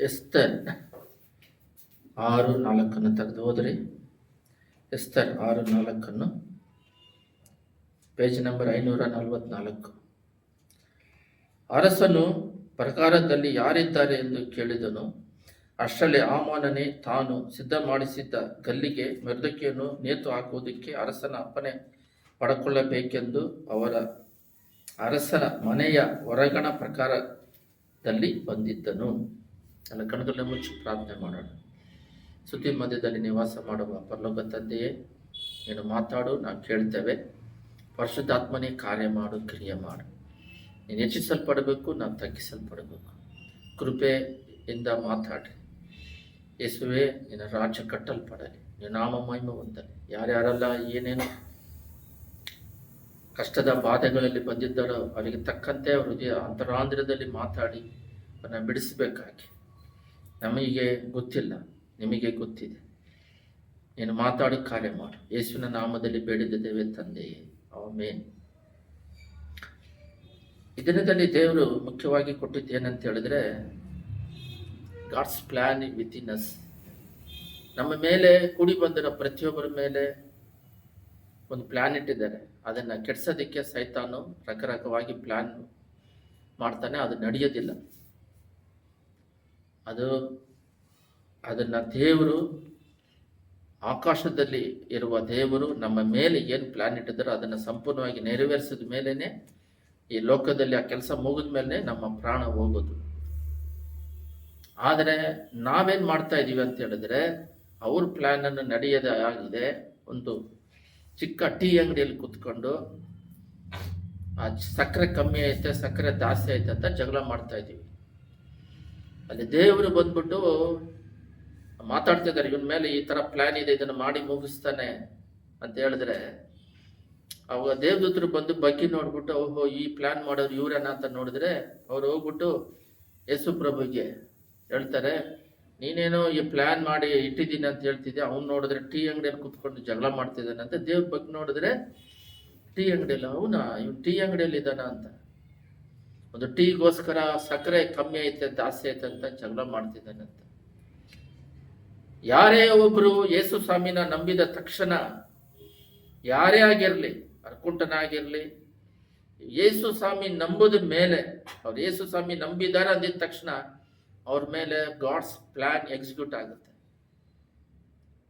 Esther 6:4 ತೆಗೆದು ಹೋದ್ರಿ. Esther 6:4 page number 544. ಅರಸನು ಪ್ರಕಾರದಲ್ಲಿ ಯಾರಿದ್ದಾರೆ ಎಂದು ಕೇಳಿದನು. ಅಷ್ಟರಲ್ಲಿ ಹಾಮಾನನೇ ತಾನು ಸಿದ್ಧ ಮಾಡಿಸಿದ್ದ ಗಲ್ಲಿಗೆ ಮೊರ್ದೆಕೈಯನ್ನು ನೇತು ಹಾಕುವುದಕ್ಕೆ ಅರಸನ ಅಪ್ಪಣೆ ಪಡೆದುಕೊಳ್ಳಬೇಕೆಂದು ಅರಸನ ಮನೆಯ ಹೊರಗಣ ಪ್ರಕಾರದಲ್ಲಿ ಬಂದಿದ್ದನು. ನನ್ನ ಕಣ್ಗಳನ್ನ ಮುಚ್ಚಿ ಪ್ರಾರ್ಥನೆ ಮಾಡೋಣ. ಸುದ್ದಿ ಮಧ್ಯದಲ್ಲಿ ನಿವಾಸ ಮಾಡುವ ಪರಲೋಕ ತಂದೆಯೇ, ನೀನು ಮಾತಾಡು, ನಾವು ಕೇಳ್ತೇವೆ. ಪರಿಶುದ್ಧಾತ್ಮನೇ ಕಾರ್ಯ ಮಾಡು, ಕ್ರಿಯೆ ಮಾಡು. ನೀನು ಹೆಚ್ಚಿಸಲ್ಪಡಬೇಕು, ನಾವು ತಗ್ಗಿಸಲ್ಪಡಬೇಕು. ಕೃಪೆಯಿಂದ ಮಾತಾಡಿ ಯೇಸುವೆ. ನಿನ್ನ ರಾಜ್ಯ ಕಟ್ಟಲ್ಪಡಲಿ, ನಿನ್ನ ನಾಮ ಮಹಿಮೆ ಹೊಂದಲಿ. ಯಾರ್ಯಾರೆಲ್ಲ ಏನೇನು ಕಷ್ಟದ ಬಾಧೆಗಳಲ್ಲಿ ಬಂದಿದ್ದಾರೋ ಅವರಿಗೆ ತಕ್ಕಂತೆ ಹೃದಯ ಅಂತರಾಂಧ್ರದಲ್ಲಿ ಮಾತಾಡಿ ಅವನ್ನ ಬಿಡಿಸಬೇಕಾಗಿ. ನಮಗೆ ಗೊತ್ತಿಲ್ಲ, ನಿಮಗೆ ಗೊತ್ತಿದೆ. ನೀನು ಮಾತಾಡಿ ಕಾರ್ಯ ಮಾಡು. ಯೇಸುವಿನ ನಾಮದಲ್ಲಿ ಬೇಡಿದ್ದೇವೆ ತಂದೆಯೇ, ಆಮೆನ್. ಈ ದಿನದಲ್ಲಿ ದೇವರು ಮುಖ್ಯವಾಗಿ ಕೊಟ್ಟಿದ್ದು ಏನಂತ ಹೇಳಿದ್ರೆ, ಗಾಡ್ಸ್ ಪ್ಲಾನ್ ವಿತಿನ್ ಅಸ್. ನಮ್ಮ ಮೇಲೆ ಕೂಡಿ ಬಂದಿರೋ ಪ್ರತಿಯೊಬ್ಬರ ಮೇಲೆ ಒಂದು ಪ್ಲಾನ್ ಇಟ್ಟಿದ್ದಾರೆ. ಅದನ್ನು ಕೆಡ್ಸೋದಕ್ಕೆ ಸೈತಾನು ರಕರಕವಾಗಿ ಪ್ಲಾನ್ ಮಾಡ್ತಾನೆ. ಅದು ನಡೆಯೋದಿಲ್ಲ. ಅದನ್ನು ದೇವರು, ಆಕಾಶದಲ್ಲಿ ಇರುವ ದೇವರು ನಮ್ಮ ಮೇಲೆ ಏನು ಪ್ಲಾನ್ ಇಟ್ಟಿದ್ದಾರೋ ಅದನ್ನು ಸಂಪೂರ್ಣವಾಗಿ ನೆರವೇರಿಸಿದ ಮೇಲೇ ಈ ಲೋಕದಲ್ಲಿ ಆ ಕೆಲಸ ಮುಗಿದ ಮೇಲೆ ನಮ್ಮ ಪ್ರಾಣ ಹೋಗೋದು. ಆದರೆ ನಾವೇನು ಮಾಡ್ತಾ ಇದ್ದೀವಿ ಅಂತ ಹೇಳಿದ್ರೆ, ಅವ್ರ ಪ್ಲ್ಯಾನನ್ನು ನಡೆಯೋದೇ ಆಗಿದೆ. ಒಂದು ಚಿಕ್ಕ ಟೀ ಅಂಗಡಿಯಲ್ಲಿ ಕೂತ್ಕೊಂಡು ಆ ಸಕ್ಕರೆ ಕಮ್ಮಿ ಐತೆ, ಸಕ್ಕರೆ ಜಾಸ್ತಿ ಐತೆ ಅಂತ ಜಗಳ ಮಾಡ್ತಾ ಇದ್ದೀವಿ. ಅಲ್ಲಿ ದೇವರು ಬಂದ್ಬಿಟ್ಟು ಮಾತಾಡ್ತಿದ್ದಾರೆ, ಇವನ ಮೇಲೆ ಈ ಥರ ಪ್ಲ್ಯಾನ್ ಇದೆ, ಇದನ್ನು ಮಾಡಿ ಮುಗಿಸ್ತಾನೆ ಅಂತ ಹೇಳಿದ್ರೆ, ಅವಾಗ ದೇವದೂತರು ಬಂದು ಬಗ್ಗೆ ನೋಡ್ಬಿಟ್ಟು, ಓಹೋ ಈ ಪ್ಲ್ಯಾನ್ ಮಾಡೋರು ಇವ್ರೇನ ಅಂತ ನೋಡಿದ್ರೆ, ಅವ್ರು ಹೋಗ್ಬಿಟ್ಟು ಯೇಸು ಪ್ರಭುಗೆ ಹೇಳ್ತಾರೆ, ನೀನೇನೋ ಈ ಪ್ಲ್ಯಾನ್ ಮಾಡಿ ಇಟ್ಟಿದ್ದೀನಿ ಅಂತ ಹೇಳ್ತಿದ್ದೆ. ಅವ್ನು ನೋಡಿದ್ರೆ ಟೀ ಅಂಗಡಿಯಲ್ಲಿ ಕುತ್ಕೊಂಡು ಜಗಳ ಮಾಡ್ತಿದ್ದಾನೆ ಅಂತ. ದೇವ್ರ ಬಗ್ಗೆ ನೋಡಿದ್ರೆ ಟೀ ಅಂಗಡಿಯಲ್ಲಿ, ಅವನಾ ಇವ್ನು ಟೀ ಅಂಗಡಿಯಲ್ಲಿ ಇದ್ದಾನ ಅಂತ. ಒಂದು ಟೀಗೋಸ್ಕರ ಸಕ್ಕರೆ ಕಮ್ಮಿ ಐತೆ ಜಾಸ್ತಿ ಐತೆ ಅಂತ ಜಗಳ ಮಾಡ್ತಿದ್ದಾನಂತ. ಯಾರೇ ಒಬ್ರು ಯೇಸು ಸ್ವಾಮಿನ ನಂಬಿದ ತಕ್ಷಣ, ಯಾರೇ ಆಗಿರಲಿ, ಅರ್ಕುಂಟನಾಗಿರ್ಲಿ, ಯೇಸು ಸ್ವಾಮಿ ನಂಬುದ ಮೇಲೆ, ಅವ್ರು ಯೇಸು ಸ್ವಾಮಿ ನಂಬಿದ್ದಾರೆ ಅಂದಿದ ತಕ್ಷಣ ಅವ್ರ ಮೇಲೆ ಗಾಡ್ಸ್ ಪ್ಲಾನ್ ಎಕ್ಸಿಕ್ಯೂಟ್ ಆಗುತ್ತೆ.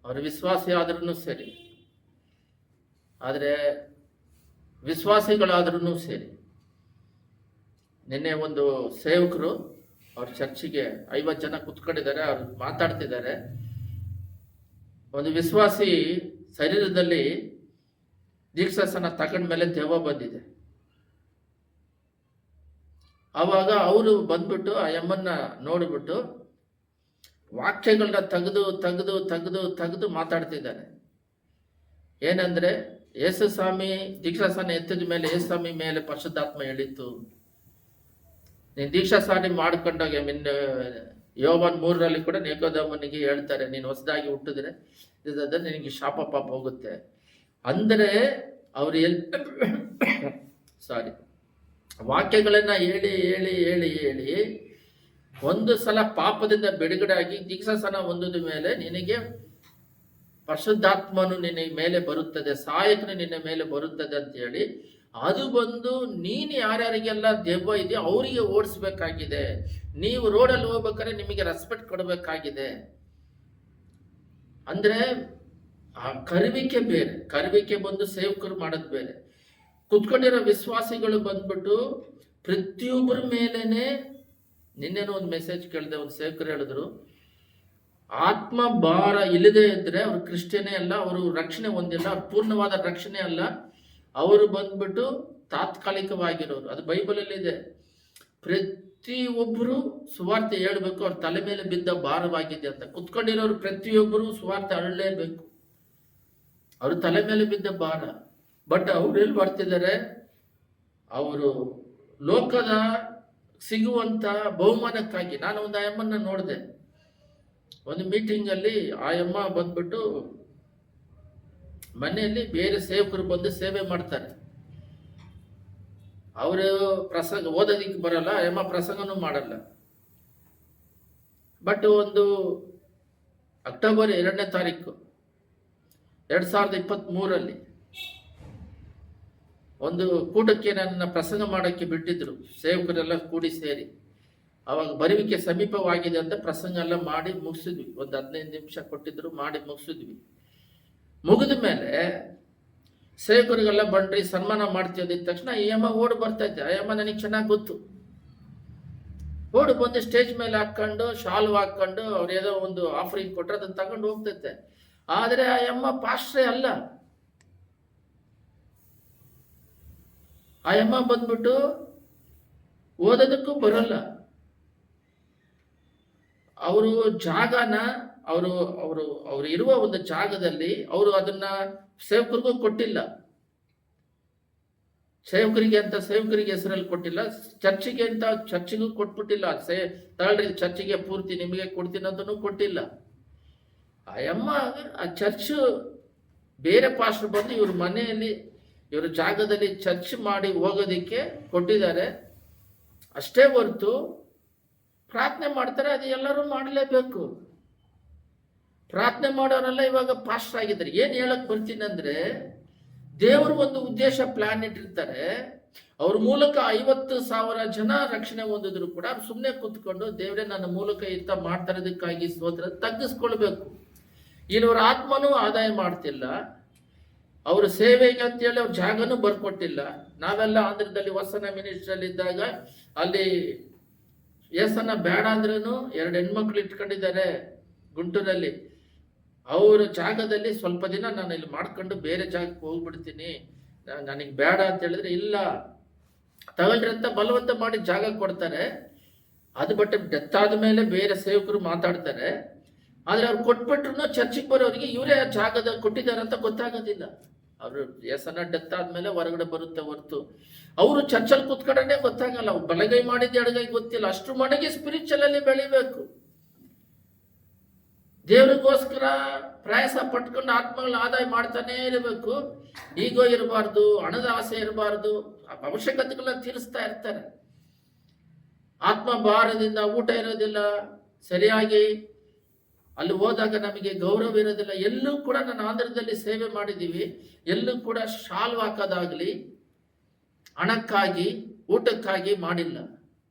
ಅವ್ರ ವಿಶ್ವಾಸಿ ಆದ್ರೂ ಸರಿ, ಆದರೆ ವಿಶ್ವಾಸಿಗಳಾದ್ರೂ ಸರಿ. ನಿನ್ನೆ ಒಂದು ಸೇವಕರು ಅವ್ರ ಚರ್ಚಿಗೆ 50 ಜನ ಕುತ್ಕೊಂಡಿದ್ದಾರೆ. ಅವ್ರು ಮಾತಾಡ್ತಿದ್ದಾರೆ. ಒಂದು ವಿಶ್ವಾಸಿ ಶರೀರದಲ್ಲಿ ದೀಕ್ಷಾಸನ ತಗೊಂಡ್ಮೇಲೆ ದೆವ್ವ ಬಂದಿದೆ. ಆವಾಗ ಅವರು ಬಂದ್ಬಿಟ್ಟು ಆ ಯಮ್ಮನ್ನ ನೋಡಿಬಿಟ್ಟು ವಾಕ್ಯಗಳನ್ನ ತೆಗೆದು ತೆಗೆದು ತೆಗೆದು ತೆಗೆದು ಮಾತಾಡ್ತಿದ್ದಾರೆ. ಏನಂದ್ರೆ, ಯೇಸು ಸ್ವಾಮಿ ದೀಕ್ಷಾಸನ ಎತ್ತಿದ ಮೇಲೆ ಯೇಸು ಸ್ವಾಮಿ ಮೇಲೆ ಪರಿಶುದ್ಧಾತ್ಮ ಹೇಳಿತ್ತು. ನೀನು ದೀಕ್ಷಾಸ್ನಾನ ಮಾಡ್ಕೊಂಡಾಗ ಯೋವಾನ್ 3 ಕೂಡ ನಿಕೋದೇಮನಿಗೆ ಹೇಳ್ತಾರೆ, ನೀನು ಹೊಸದಾಗಿ ಹುಟ್ಟಿದ್ರೆ ಇದಾದ್ರೆ ನಿನಗೆ ಶಾಪ ಪಾಪ ಹೋಗುತ್ತೆ. ಅಂದರೆ ಅವರು ವಾಕ್ಯಗಳನ್ನ ಹೇಳಿ ಹೇಳಿ ಹೇಳಿ ಹೇಳಿ ಒಂದು ಸಲ ಪಾಪದಿಂದ ಬಿಡುಗಡೆ ಆಗಿ ದೀಕ್ಷಾಸನ ಹೊಂದಿದ ಮೇಲೆ ನಿನಗೆ ಪರಿಶುದ್ಧಾತ್ಮನು ನಿನ್ನ ಮೇಲೆ ಬರುತ್ತದೆ, ಸಹಾಯಕನು ನಿನ್ನ ಮೇಲೆ ಬರುತ್ತದೆ ಅಂತ ಹೇಳಿ, ಅದು ಬಂದು ನೀನು ಯಾರ್ಯಾರಿಗೆಲ್ಲ ದೆವ್ವ ಇದೆಯೋ ಅವರಿಗೆ ಓಡಿಸ್ಬೇಕಾಗಿದೆ. ನೀವು ರೋಡಲ್ಲಿ ಹೋಗ್ಬೇಕಾದ್ರೆ ನಿಮಗೆ ರೆಸ್ಪೆಕ್ಟ್ ಕೊಡಬೇಕಾಗಿದೆ. ಅಂದ್ರೆ ಆ ಕರುವಿಕೆ ಬೇರೆ, ಕರುವಿಕೆ ಬಂದು ಸೇವಕರು ಮಾಡೋದು ಬೇರೆ. ಕುತ್ಕೊಂಡಿರೋ ವಿಶ್ವಾಸಿಗಳು ಬಂದ್ಬಿಟ್ಟು ಪ್ರತಿಯೊಬ್ಬರ ಮೇಲೇನೆ, ನಿನ್ನೇನೋ ಒಂದು ಮೆಸೇಜ್ ಕೇಳಿದೆ, ಒಂದು ಸೇವಕರು ಹೇಳಿದ್ರು, ಆತ್ಮ ಭಾರ ಇಲ್ಲದೆ ಇದ್ರೆ ಅವರು ಕ್ರಿಶ್ಚಿಯನೇ ಅಲ್ಲ, ಅವರು ರಕ್ಷಣೆ ಹೊಂದಿಲ್ಲ, ಅವ್ರು ಪೂರ್ಣವಾದ ರಕ್ಷಣೆ ಅಲ್ಲ, ಅವರು ಬಂದ್ಬಿಟ್ಟು ತಾತ್ಕಾಲಿಕವಾಗಿರೋರು. ಅದು ಬೈಬಲಲ್ಲಿ ಇದೆ. ಪ್ರತಿಯೊಬ್ಬರು ಸುವಾರ್ತೆ ಹೇಳ್ಬೇಕು, ಅವ್ರ ತಲೆ ಮೇಲೆ ಬಿದ್ದ ಭಾರವಾಗಿದೆ ಅಂತ. ಕುತ್ಕೊಂಡಿರೋರು ಪ್ರತಿಯೊಬ್ಬರು ಸುವಾರ್ತೆ ಹರಳಲೇಬೇಕು, ಅವ್ರ ತಲೆ ಮೇಲೆ ಬಿದ್ದ ಭಾರ. ಬಟ್ ಅವ್ರು ಎಲ್ಲಿ ಮಾಡ್ತಿದ್ದಾರೆ, ಅವರು ಲೋಕದ ಸಿಗುವಂತ ಬಹುಮಾನಕ್ಕಾಗಿ. ನಾನು ಒಂದು ಅಮ್ಮನ್ನ ನೋಡಿದೆ ಒಂದು ಮೀಟಿಂಗಲ್ಲಿ. ಆ ಅಮ್ಮ ಬಂದ್ಬಿಟ್ಟು ಮನೆಯಲ್ಲಿ ಬೇರೆ ಸೇವಕರು ಬಂದು ಸೇವೆ ಮಾಡ್ತಾರೆ. ಅವರು ಪ್ರಸಂಗ ಓದೋದಿಕ್ಕೆ ಬರಲ್ಲ, ಆ ಅಮ್ಮ ಪ್ರಸಂಗನೂ ಮಾಡಲ್ಲ. ಬಟ್ ಒಂದು ಅಕ್ಟೋಬರ್ 2ನೇ ತಾರೀಕು 2023 ಒಂದು ಕೂಟಕ್ಕೆ ನನ್ನ ಪ್ರಸಂಗ ಮಾಡೋಕ್ಕೆ ಬಿಟ್ಟಿದ್ರು, ಸೇವಕರೆಲ್ಲ ಕೂಡಿ ಸೇರಿ. ಅವಾಗ ಬರುವಿಕೆ ಸಮೀಪವಾಗಿದೆ ಅಂತ ಪ್ರಸಂಗ ಎಲ್ಲ ಮಾಡಿ ಮುಗಿಸಿದ್ವಿ. ಒಂದು 15 ನಿಮಿಷ ಕೊಟ್ಟಿದ್ರು, ಮಾಡಿ ಮುಗಿಸಿದ್ವಿ. ಮುಗಿದ ಮೇಲೆ ಸೇವಕರಿಗೆಲ್ಲ ಬನ್ರಿ ಸನ್ಮಾನ ಮಾಡ್ತೀವಿ ಅಂದಿದ ತಕ್ಷಣ ಈ ಅಮ್ಮ ಓಡಿ ಬರ್ತಾ ಇದ್ದೆ. ಆ ಅಮ್ಮ ನನಗೆ ಚೆನ್ನಾಗಿ ಗೊತ್ತು. ಓಡಿ ಬಂದು ಸ್ಟೇಜ್ ಮೇಲೆ ಹಾಕೊಂಡು ಶಾಲ್ವ್ ಹಾಕೊಂಡು ಅವ್ರು ಏನೋ ಒಂದು ಆಫರಿಂಗ್ ಕೊಟ್ಟರೆ ಅದನ್ನ ತಗೊಂಡು ಹೋಗ್ತೈತೆ. ಆದರೆ ಆ ಅಮ್ಮ ಪಾಸ್ಟ್ರೇ ಅಲ್ಲ. ಆ ಅಮ್ಮ ಬಂದ್ಬಿಟ್ಟು ಓದೋದಕ್ಕೂ ಬರಲ್ಲ. ಅವರು ಜಾಗನ ಅವರು ಇರುವ ಒಂದು ಜಾಗದಲ್ಲಿ ಅವರು ಅದನ್ನ ಸೇವಕರಿಗೂ ಕೊಟ್ಟಿಲ್ಲ. ಸೇವಕರಿಗೆ ಹೆಸರಲ್ಲಿ ಕೊಟ್ಟಿಲ್ಲ, ಚರ್ಚಿಗೆ ಅಂತ ಚರ್ಚಿಗೂ ಕೊಟ್ಬಿಟ್ಟಿಲ್ಲ. ತಗೊಳ್ರಿ ಚರ್ಚಿಗೆ ಪೂರ್ತಿ ನಿಮಗೆ ಕೊಡ್ತೀನಿ ಅಂತನೂ ಕೊಟ್ಟಿಲ್ಲ. ಆ ಅಮ್ಮ ಆ ಚರ್ಚ್ ಬೇರೆ ಪಾಸ್ಟರ್ ಬಂದು ಇವ್ರ ಮನೆಯಲ್ಲಿ ಇವ್ರ ಜಾಗದಲ್ಲಿ ಚರ್ಚ್ ಮಾಡಿ ಹೋಗೋದಿಕ್ಕೆ ಕೊಟ್ಟಿದ್ದಾರೆ ಅಷ್ಟೇ ಹೊರತು ಪ್ರಾರ್ಥನೆ ಮಾಡ್ತಾರೆ. ಅದು ಎಲ್ಲರೂ ಮಾಡಲೇಬೇಕು. ಪ್ರಾರ್ಥನೆ ಮಾಡೋರೆಲ್ಲ ಇವಾಗ ಪಾಸ್ಟರ್ ಆಗಿದ್ದಾರೆ. ಏನು ಹೇಳಕ್ ಬರ್ತೀನಿ ಅಂದ್ರೆ, ದೇವರು ಒಂದು ಉದ್ದೇಶ ಪ್ಲಾನ್ ಇಟ್ಟಿರ್ತಾರೆ. ಅವ್ರ ಮೂಲಕ 50,000 ಜನ ರಕ್ಷಣೆ ಹೊಂದಿದ್ರು ಕೂಡ ಅವ್ರು ಸುಮ್ಮನೆ ಕೂತ್ಕೊಂಡು ದೇವರೇ ನನ್ನ ಮೂಲಕ ಇಂಥ ಮಾಡ್ತಾ ಇರೋದಕ್ಕಾಗಿ ಸ್ತೋತ್ರ ತಗ್ಗಿಸ್ಕೊಳ್ಬೇಕು. ಇನ್ನವ್ರ ಆತ್ಮನೂ ಆದಾಯ ಮಾಡ್ತಿಲ್ಲ, ಅವ್ರ ಸೇವೆಗೆ ಅಂತೇಳಿ ಅವ್ರ ಜಾಗನೂ ಬರ್ಕೊಟ್ಟಿಲ್ಲ. ನಾವೆಲ್ಲ ಆಂಧ್ರದಲ್ಲಿ ವಸನ ಮಿನಿಸ್ಟ್ರಲ್ಲಿ ಇದ್ದಾಗ ಅಲ್ಲಿ ಏಸನ್ನ ಬೇಡ ಅಂದ್ರೂ 2 ಹೆಣ್ಮಕ್ಳು ಇಟ್ಕೊಂಡಿದ್ದಾರೆ ಗುಂಟೂರಲ್ಲಿ. ಅವ್ರ ಜಾಗದಲ್ಲಿ ಸ್ವಲ್ಪ ದಿನ ನಾನು ಇಲ್ಲಿ ಮಾಡ್ಕೊಂಡು ಬೇರೆ ಜಾಗಕ್ಕೆ ಹೋಗ್ಬಿಡ್ತೀನಿ, ನನಗೆ ಬೇಡ ಅಂತ ಹೇಳಿದ್ರೆ ಇಲ್ಲ ತಗೊಳ್ರಿ ಅಂತ ಬಲವಂತ ಮಾಡಿ ಜಾಗ ಕೊಡ್ತಾರೆ. ಅದು ಬಟ್ ಡೆತ್ ಆದ್ಮೇಲೆ ಬೇರೆ ಸೇವಕರು ಮಾತಾಡ್ತಾರೆ. ಆದ್ರೆ ಅವ್ರು ಕೊಟ್ಬಿಟ್ರು ಚರ್ಚಿಗೆ ಬರೋರಿಗೆ ಇವರೇ ಜಾಗದ ಕೊಟ್ಟಿದ್ದಾರೆ ಅಂತ ಗೊತ್ತಾಗೋದಿಲ್ಲ. ಅವರು ಏಸನ್ನ ಡೆತ್ ಆದ್ಮೇಲೆ ಹೊರಗಡೆ ಬರುತ್ತೆ ಹೊರತು ಅವರು ಚರ್ಚಲ್ಲಿ ಕೂತ್ಕೊಂಡೇ ಗೊತ್ತಾಗಲ್ಲ. ಅವ್ರು ಬಲಗೈ ಮಾಡಿದ್ದು ಎಡಗೈ ಗೊತ್ತಿಲ್ಲ. ಅಷ್ಟು ಮನೆಗೆ ಸ್ಪಿರಿಚುವಲ್ ಅಲ್ಲಿ ಬೆಳಿಬೇಕು. ದೇವರಿಗೋಸ್ಕರ ಪ್ರಯಾಸ ಪಟ್ಕೊಂಡು ಆತ್ಮಗಳನ್ನ ಆದಾಯ ಮಾಡ್ತಾನೆ ಇರಬೇಕು. ಈಗೋ ಇರಬಾರ್ದು, ಹಣದ ಆಸೆ ಇರಬಾರ್ದು. ಅವಶ್ಯಕತೆಗಳನ್ನ ತೀರಿಸ್ತಾ ಇರ್ತಾರೆ. ಆತ್ಮ ಭಾರದಿಂದ ಊಟ ಇರೋದಿಲ್ಲ, ಸರಿಯಾಗಿ ಅಲ್ಲಿ ಹೋದಾಗ ನಮಗೆ ಗೌರವ ಇರೋದಿಲ್ಲ. ಎಲ್ಲೂ ಕೂಡ ನಾನು ಆಂಧ್ರದಲ್ಲಿ ಸೇವೆ ಮಾಡಿದ್ದೀವಿ, ಎಲ್ಲೂ ಕೂಡ ಶಾಲ್ವ್ ಹಾಕೋದಾಗ್ಲಿ ಹಣಕ್ಕಾಗಿ ಊಟಕ್ಕಾಗಿ ಮಾಡಿಲ್ಲ.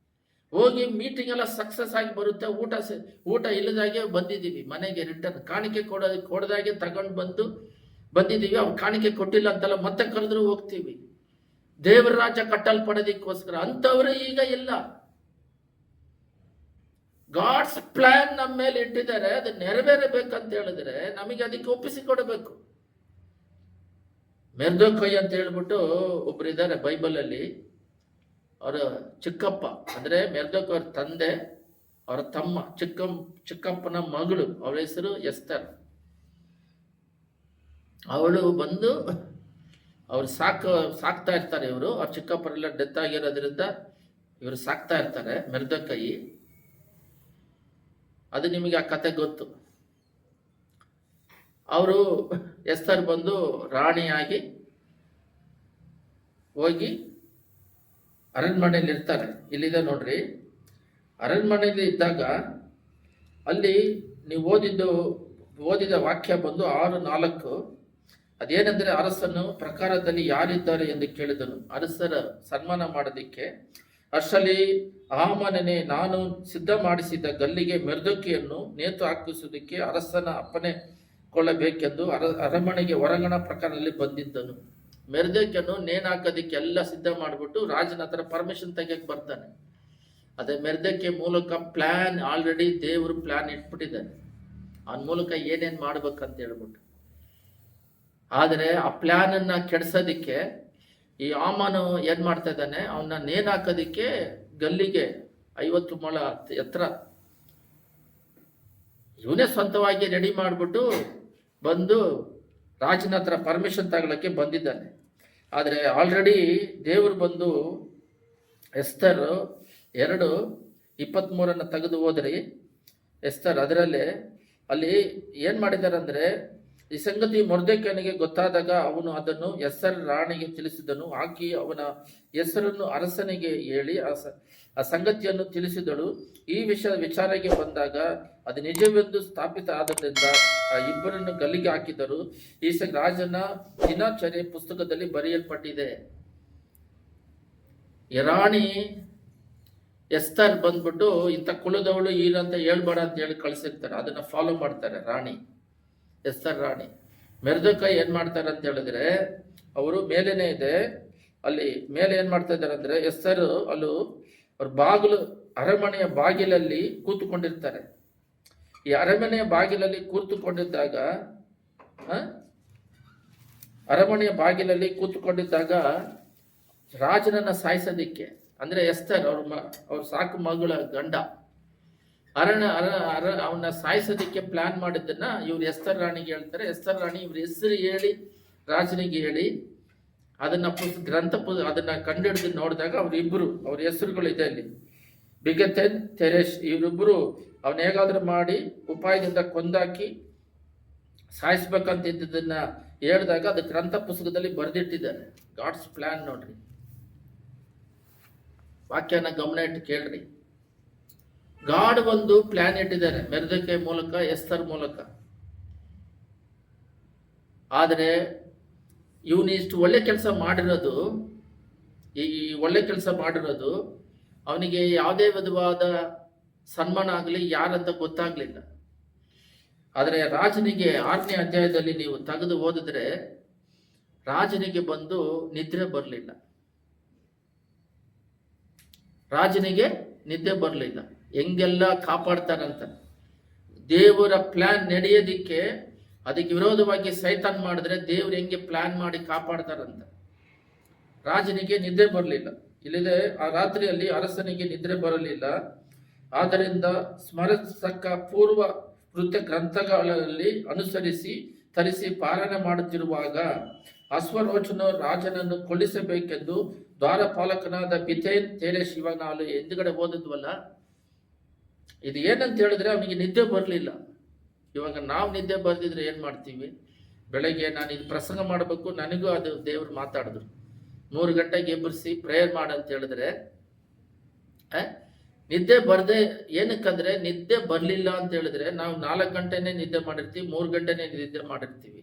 ಹೋಗಿ ಮೀಟಿಂಗ್ ಎಲ್ಲ ಸಕ್ಸಸ್ ಆಗಿ ಬರುತ್ತೆ, ಊಟ ಇಲ್ಲದಾಗೆ ಬಂದಿದ್ದೀವಿ ಮನೆಗೆ ರಿಟರ್ನ್. ಕಾಣಿಕೆ ಕೊಡದಾಗೆ ತಗೊಂಡು ಬಂದಿದ್ದೀವಿ. ಅವ್ರು ಕಾಣಿಕೆ ಕೊಟ್ಟಿಲ್ಲ ಅಂತಲ್ಲ, ಮತ್ತೆ ಕರೆದ್ರು ಹೋಗ್ತೀವಿ. ದೇವರ ರಾಜ್ಯ ಕಟ್ಟಲ್ಪಡೋದಕ್ಕೋಸ್ಕರ. ಅಂಥವ್ರು ಈಗ ಇಲ್ಲ. ಗಾಡ್ಸ್ ಪ್ಲಾನ್ ನಮ್ಮ ಮೇಲೆ ಇಟ್ಟಿದ್ದಾರೆ, ಅದು ನೆರವೇರಬೇಕಂತ ಹೇಳಿದ್ರೆ ನಮಗೆ ಅದಕ್ಕೆ ಒಪ್ಪಿಸಿಕೊಡಬೇಕು. ಮೆರ್ದೋಕೈ ಅಂತ ಹೇಳ್ಬಿಟ್ಟು ಒಬ್ರು ಇದ್ದಾರೆ ಬೈಬಲಲ್ಲಿ. ಅವರ ಚಿಕ್ಕಪ್ಪ ಅಂದ್ರೆ ಮೆರ್ದೋಕೈ ಅವ್ರ ತಂದೆ, ಅವರ ತಮ್ಮ ಚಿಕ್ಕಪ್ಪನ ಮಗಳು, ಅವಳ ಹೆಸರು ಎಸ್ತರ್. ಅವಳು ಬಂದು ಅವ್ರು ಸಾಕ್ತಾ ಇರ್ತಾರೆ. ಇವರು ಅವ್ರ ಚಿಕ್ಕಪ್ಪರೆಲ್ಲ ಡೆತ್ ಆಗಿರೋದ್ರಿಂದ ಇವರು ಸಾಕ್ತಾ ಇರ್ತಾರೆ ಮೆರ್ದೋಕೈ. ಅದು ನಿಮಗೆ ಆ ಕತೆ ಗೊತ್ತು. ಅವರು ಎಸ್ತರ್ ಬಂದು ರಾಣಿಯಾಗಿ ಹೋಗಿ ಅರಣ್ಮನೆಯಲ್ಲಿ ಇರ್ತಾರೆ. ಇಲ್ಲಿದೆ ನೋಡ್ರಿ, ಅರಣ್ಮನೆಯಲ್ಲಿ ಇದ್ದಾಗ ಅಲ್ಲಿ ನೀವು ಓದಿದ ವಾಕ್ಯ ಬಂದು 6:4. ಅದೇನೆಂದರೆ, ಅರಸನು ಪ್ರಕಾರದಲ್ಲಿ ಯಾರಿದ್ದಾರೆ ಎಂದು ಕೇಳಿದನು ಅರಸರ ಸನ್ಮಾನ ಮಾಡೋದಿಕ್ಕೆ. ಅಷ್ಟರಲ್ಲಿ ಹಾಮಾನನೇ, ನಾನು ಸಿದ್ಧ ಮಾಡಿಸಿದ್ದ ಗಲ್ಲಿಗೆ ಮೆರ್ದೋಕಿಯನ್ನು ನೇತು ಹಾಕಿಸುವುದಕ್ಕೆ ಅರಸನ ಅಪ್ಪಣೆ ಕೊಳ್ಳಬೇಕೆಂದು ಅರಮನೆಗೆ ಹೊರಗಣ ಪ್ರಕಾರದಲ್ಲಿ ಬಂದಿದ್ದನು. ಮೆರ್ದೋಕಿಯನ್ನು ನೇಣು ಹಾಕೋದಿಕ್ಕೆ ಎಲ್ಲ ಸಿದ್ಧ ಮಾಡಿಬಿಟ್ಟು ರಾಜನ ಹತ್ರ ಪರ್ಮಿಷನ್ ತೆಗಿಯಕ್ಕೆ ಬರ್ತಾನೆ. ಅದೇ ಮೆರ್ದೋಕಿ ಮೂಲಕ ಪ್ಲಾನ್ ಆಲ್ರೆಡಿ ದೇವರು ಪ್ಲಾನ್ ಇಟ್ಬಿಟ್ಟಿದ್ದಾನೆ, ಅವನ ಮೂಲಕ ಏನೇನು ಮಾಡ್ಬೇಕಂತ ಹೇಳ್ಬಿಟ್ಟು. ಆದರೆ ಆ ಪ್ಲಾನ್ ಅನ್ನ ಕೆಡ್ಸೋದಿಕ್ಕೆ ಈ ಹಾಮಾನು ಏನ್ ಮಾಡ್ತಾ ಇದ್ದಾನೆ, ಅವನ್ನ ನೇಣು ಹಾಕೋದಿಕ್ಕೆ ಗಲ್ಲಿಗೆ 50 ಮೊಳ ಎತ್ತರ ಇವನೇ ಸ್ವಂತವಾಗಿ ರೆಡಿ ಮಾಡಿಬಿಟ್ಟು ಬಂದು ರಾಜನ ಹತ್ರ ಪರ್ಮಿಷನ್ ತಗೊಳ್ಳೋಕ್ಕೆ ಬಂದಿದ್ದಾನೆ. ಆದರೆ ಆಲ್ರೆಡಿ ದೇವರು ಬಂದು ಎಸ್ತರ್ 2:23 ತೆಗೆದು ಹೋದ್ರಿ. ಎಸ್ತರ್ ಅದರಲ್ಲೇ ಅಲ್ಲಿ ಏನು ಮಾಡಿದ್ದಾರೆ ಅಂದರೆ, ಈ ಸಂಗತಿ ಮೊರ್ದೆಕೈಯನಿಗೆ ಗೊತ್ತಾದಾಗ ಅವನು ಅದನ್ನು ಎಸ್ತರ್ ರಾಣಿಗೆ ತಿಳಿಸಿದನು. ಆಕೆ ಅವನ ಹೆಸರನ್ನು ಅರಸನಿಗೆ ಹೇಳಿ ಆ ಸಂಗತಿಯನ್ನು ತಿಳಿಸಿದಳು. ಈ ವಿಚಾರಕ್ಕೆ ಬಂದಾಗ ಅದು ನಿಜವೆಂದು ಸ್ಥಾಪಿತ ಆದರಿಂದ ಆ ಇಬ್ಬರನ್ನು ಗಲ್ಲಿಗೆ ಹಾಕಿದರು. ಈ ರಾಜನ ದಿನಚರ್ಯ ಪುಸ್ತಕದಲ್ಲಿ ಬರೆಯಲ್ಪಟ್ಟಿದೆ. ಈ ರಾಣಿ ಎಸ್ತರ್ ಬಂದ್ಬಿಟ್ಟು ಇಂಥ ಕುಲದವಳು ಅಂತ ಹೇಳ್ಬೇಡ ಅಂತ ಹೇಳಿ ಕಳಿಸಿರ್ತಾರೆ. ಅದನ್ನ ಫಾಲೋ ಮಾಡ್ತಾರೆ ರಾಣಿ, ಎಸ್ತರ್ ರಾಣಿ. ಮೊರ್ದೆಕೈ ಏನ್ ಮಾಡ್ತಾರೆ ಅಂತ ಹೇಳಿದ್ರೆ, ಅವರು ಮೇಲೇನೆ ಇದೆ, ಅಲ್ಲಿ ಮೇಲೆ ಏನ್ ಮಾಡ್ತಾ ಇದ್ದಾರೆ ಅಂದ್ರೆ, ಎಸ್ತರ್ ಅಲ್ಲೂ ಅವ್ರ ಅರಮನೆಯ ಬಾಗಿಲಲ್ಲಿ ಕೂತುಕೊಂಡಿರ್ತಾರೆ. ಈ ಅರಮನೆಯ ಬಾಗಿಲಲ್ಲಿ ಕೂತುಕೊಂಡಿದ್ದಾಗ ರಾಜನನ್ನ ಸಾಯಿಸೋದಿಕ್ಕೆ, ಅಂದ್ರೆ ಎಸ್ತರ್ ಅವ್ರ ಸಾಕು ಮಗಳ ಗಂಡ ಅವನ್ನ ಸಾಯಿಸೋದಿಕ್ಕೆ ಪ್ಲಾನ್ ಮಾಡಿದ್ದನ್ನ ಇವ್ರು ಎಸ್ತರ್ ರಾಣಿಗೆ ಹೇಳ್ತಾರೆ. ಎಸ್ತರ್ ರಾಣಿ ಇವ್ರ ಹೆಸರು ಹೇಳಿ ರಾಜನಿಗೆ ಹೇಳಿ ಅದನ್ನ ಅದನ್ನ ಕಂಡಿಡಿದು ನೋಡಿದಾಗ ಅವ್ರ ಹೆಸರುಗಳು ಇದೆ ಅಲ್ಲಿ, ಬಿಗತೆನ್, ತೆರೆಶ್. ಇವರಿಬ್ಬರು ಅವನ ಹೇಗಾದ್ರೂ ಮಾಡಿ ಉಪಾಯದಿಂದ ಕೊಂದಾಕಿ ಸಾಯಿಸ್ಬೇಕಂತಿದ್ದದನ್ನ ಹೇಳಿದಾಗ ಅದು ಗ್ರಂಥ ಪುಸ್ತಕದಲ್ಲಿ ಬರೆದಿಟ್ಟಿದ್ದಾರೆ. ಗಾಡ್ಸ್ ಪ್ಲಾನ್ ನೋಡ್ರಿ, ವಾಕ್ಯನ ಗಮನ ಇಟ್ಟು ಕೇಳ್ರಿ. ಗಾಡ್ ಒಂದು ಪ್ಲಾನ್ ಇಟ್ಟಿದ್ದಾರೆ ಮೊರ್ದೆಕೈ ಮೂಲಕ, ಎಸ್ತರ್ ಮೂಲಕ. ಆದರೆ ಇವನು ಇಷ್ಟು ಒಳ್ಳೆ ಕೆಲಸ ಮಾಡಿರೋದು, ಈ ಒಳ್ಳೆ ಕೆಲಸ ಮಾಡಿರೋದು ಅವನಿಗೆ ಯಾವುದೇ ವಿಧವಾದ ಸನ್ಮಾನ ಆಗಲಿ ಯಾರಂತ ಗೊತ್ತಾಗ್ಲಿಲ್ಲ. ಆದರೆ ರಾಜನಿಗೆ 6ನೇ ಅಧ್ಯಾಯದಲ್ಲಿ ನೀವು ತೆಗೆದು ಓದಿದ್ರೆ ರಾಜನಿಗೆ ಬಂದು ನಿದ್ರೆ ಬರಲಿಲ್ಲ. ರಾಜನಿಗೆ ನಿದ್ದೆ ಬರಲಿಲ್ಲ. ಹೆಂಗೆಲ್ಲ ಕಾಪಾಡ್ತಾರಂತ. ದೇವರ ಪ್ಲಾನ್ ನಡೆಯೋದಿಕ್ಕೆ ಅದಕ್ಕೆ ವಿರೋಧವಾಗಿ ಸೈತಾನ್ ಮಾಡಿದ್ರೆ ದೇವ್ರು ಹೆಂಗೆ ಪ್ಲಾನ್ ಮಾಡಿ ಕಾಪಾಡ್ತಾರಂತ. ರಾಜನಿಗೆ ನಿದ್ದೆ ಬರಲಿಲ್ಲ. ಇಲ್ಲಿದೆ, ಆ ರಾತ್ರಿಯಲ್ಲಿ ಅರಸನಿಗೆ ನಿದ್ರೆ ಬರಲಿಲ್ಲ. ಆದ್ದರಿಂದ ಸ್ಮರಿಸಕ್ಕ ಪೂರ್ವ ವೃತ್ತ ಗ್ರಂಥಗಳಲ್ಲಿ ಅನುಸರಿಸಿ ತರಿಸಿ ಪಾಲನೆ ಮಾಡುತ್ತಿರುವಾಗ ಅಶ್ವರೋಚನು ರಾಜನನ್ನು ಕೊಲ್ಲಿಸಬೇಕೆಂದು ದ್ವಾರಪಾಲಕನಾದ ಬಿತೇನ್, ತೆರೆಶ್, ಇವಾಗ ನಾವು ಹಿಂದ್ಗಡೆ ಓದಿದ್ವಲ್ಲ, ಇದು ಏನಂತ ಹೇಳಿದ್ರೆ ಅವನಿಗೆ ನಿದ್ದೆ ಬರಲಿಲ್ಲ. ಇವಾಗ ನಾವು ನಿದ್ದೆ ಬರ್ದಿದ್ರೆ ಏನ್ ಮಾಡ್ತೀವಿ? ಬೆಳಗ್ಗೆ ನಾನು ಇದು ಪ್ರಸಂಗ ಮಾಡಬೇಕು, ನನಗೂ ಅದು ದೇವ್ರು ಮಾತಾಡಿದ್ರು 3 ಗಂಟೆಗೆ ಎಬ್ಬರಿಸಿ ಪ್ರೇಯರ್ ಮಾಡಂತ ಹೇಳಿದ್ರೆ ನಿದ್ದೆ ಬರ್ದೆ. ಏನಕ್ಕಂದ್ರೆ ನಿದ್ದೆ ಬರ್ಲಿಲ್ಲ ಅಂತ ಹೇಳಿದ್ರೆ ನಾವು 4 ಗಂಟೆನೇ ನಿದ್ದೆ ಮಾಡಿರ್ತೀವಿ, 3 ಗಂಟೆನೇ ನಿದ್ದೆ ಮಾಡಿರ್ತೀವಿ.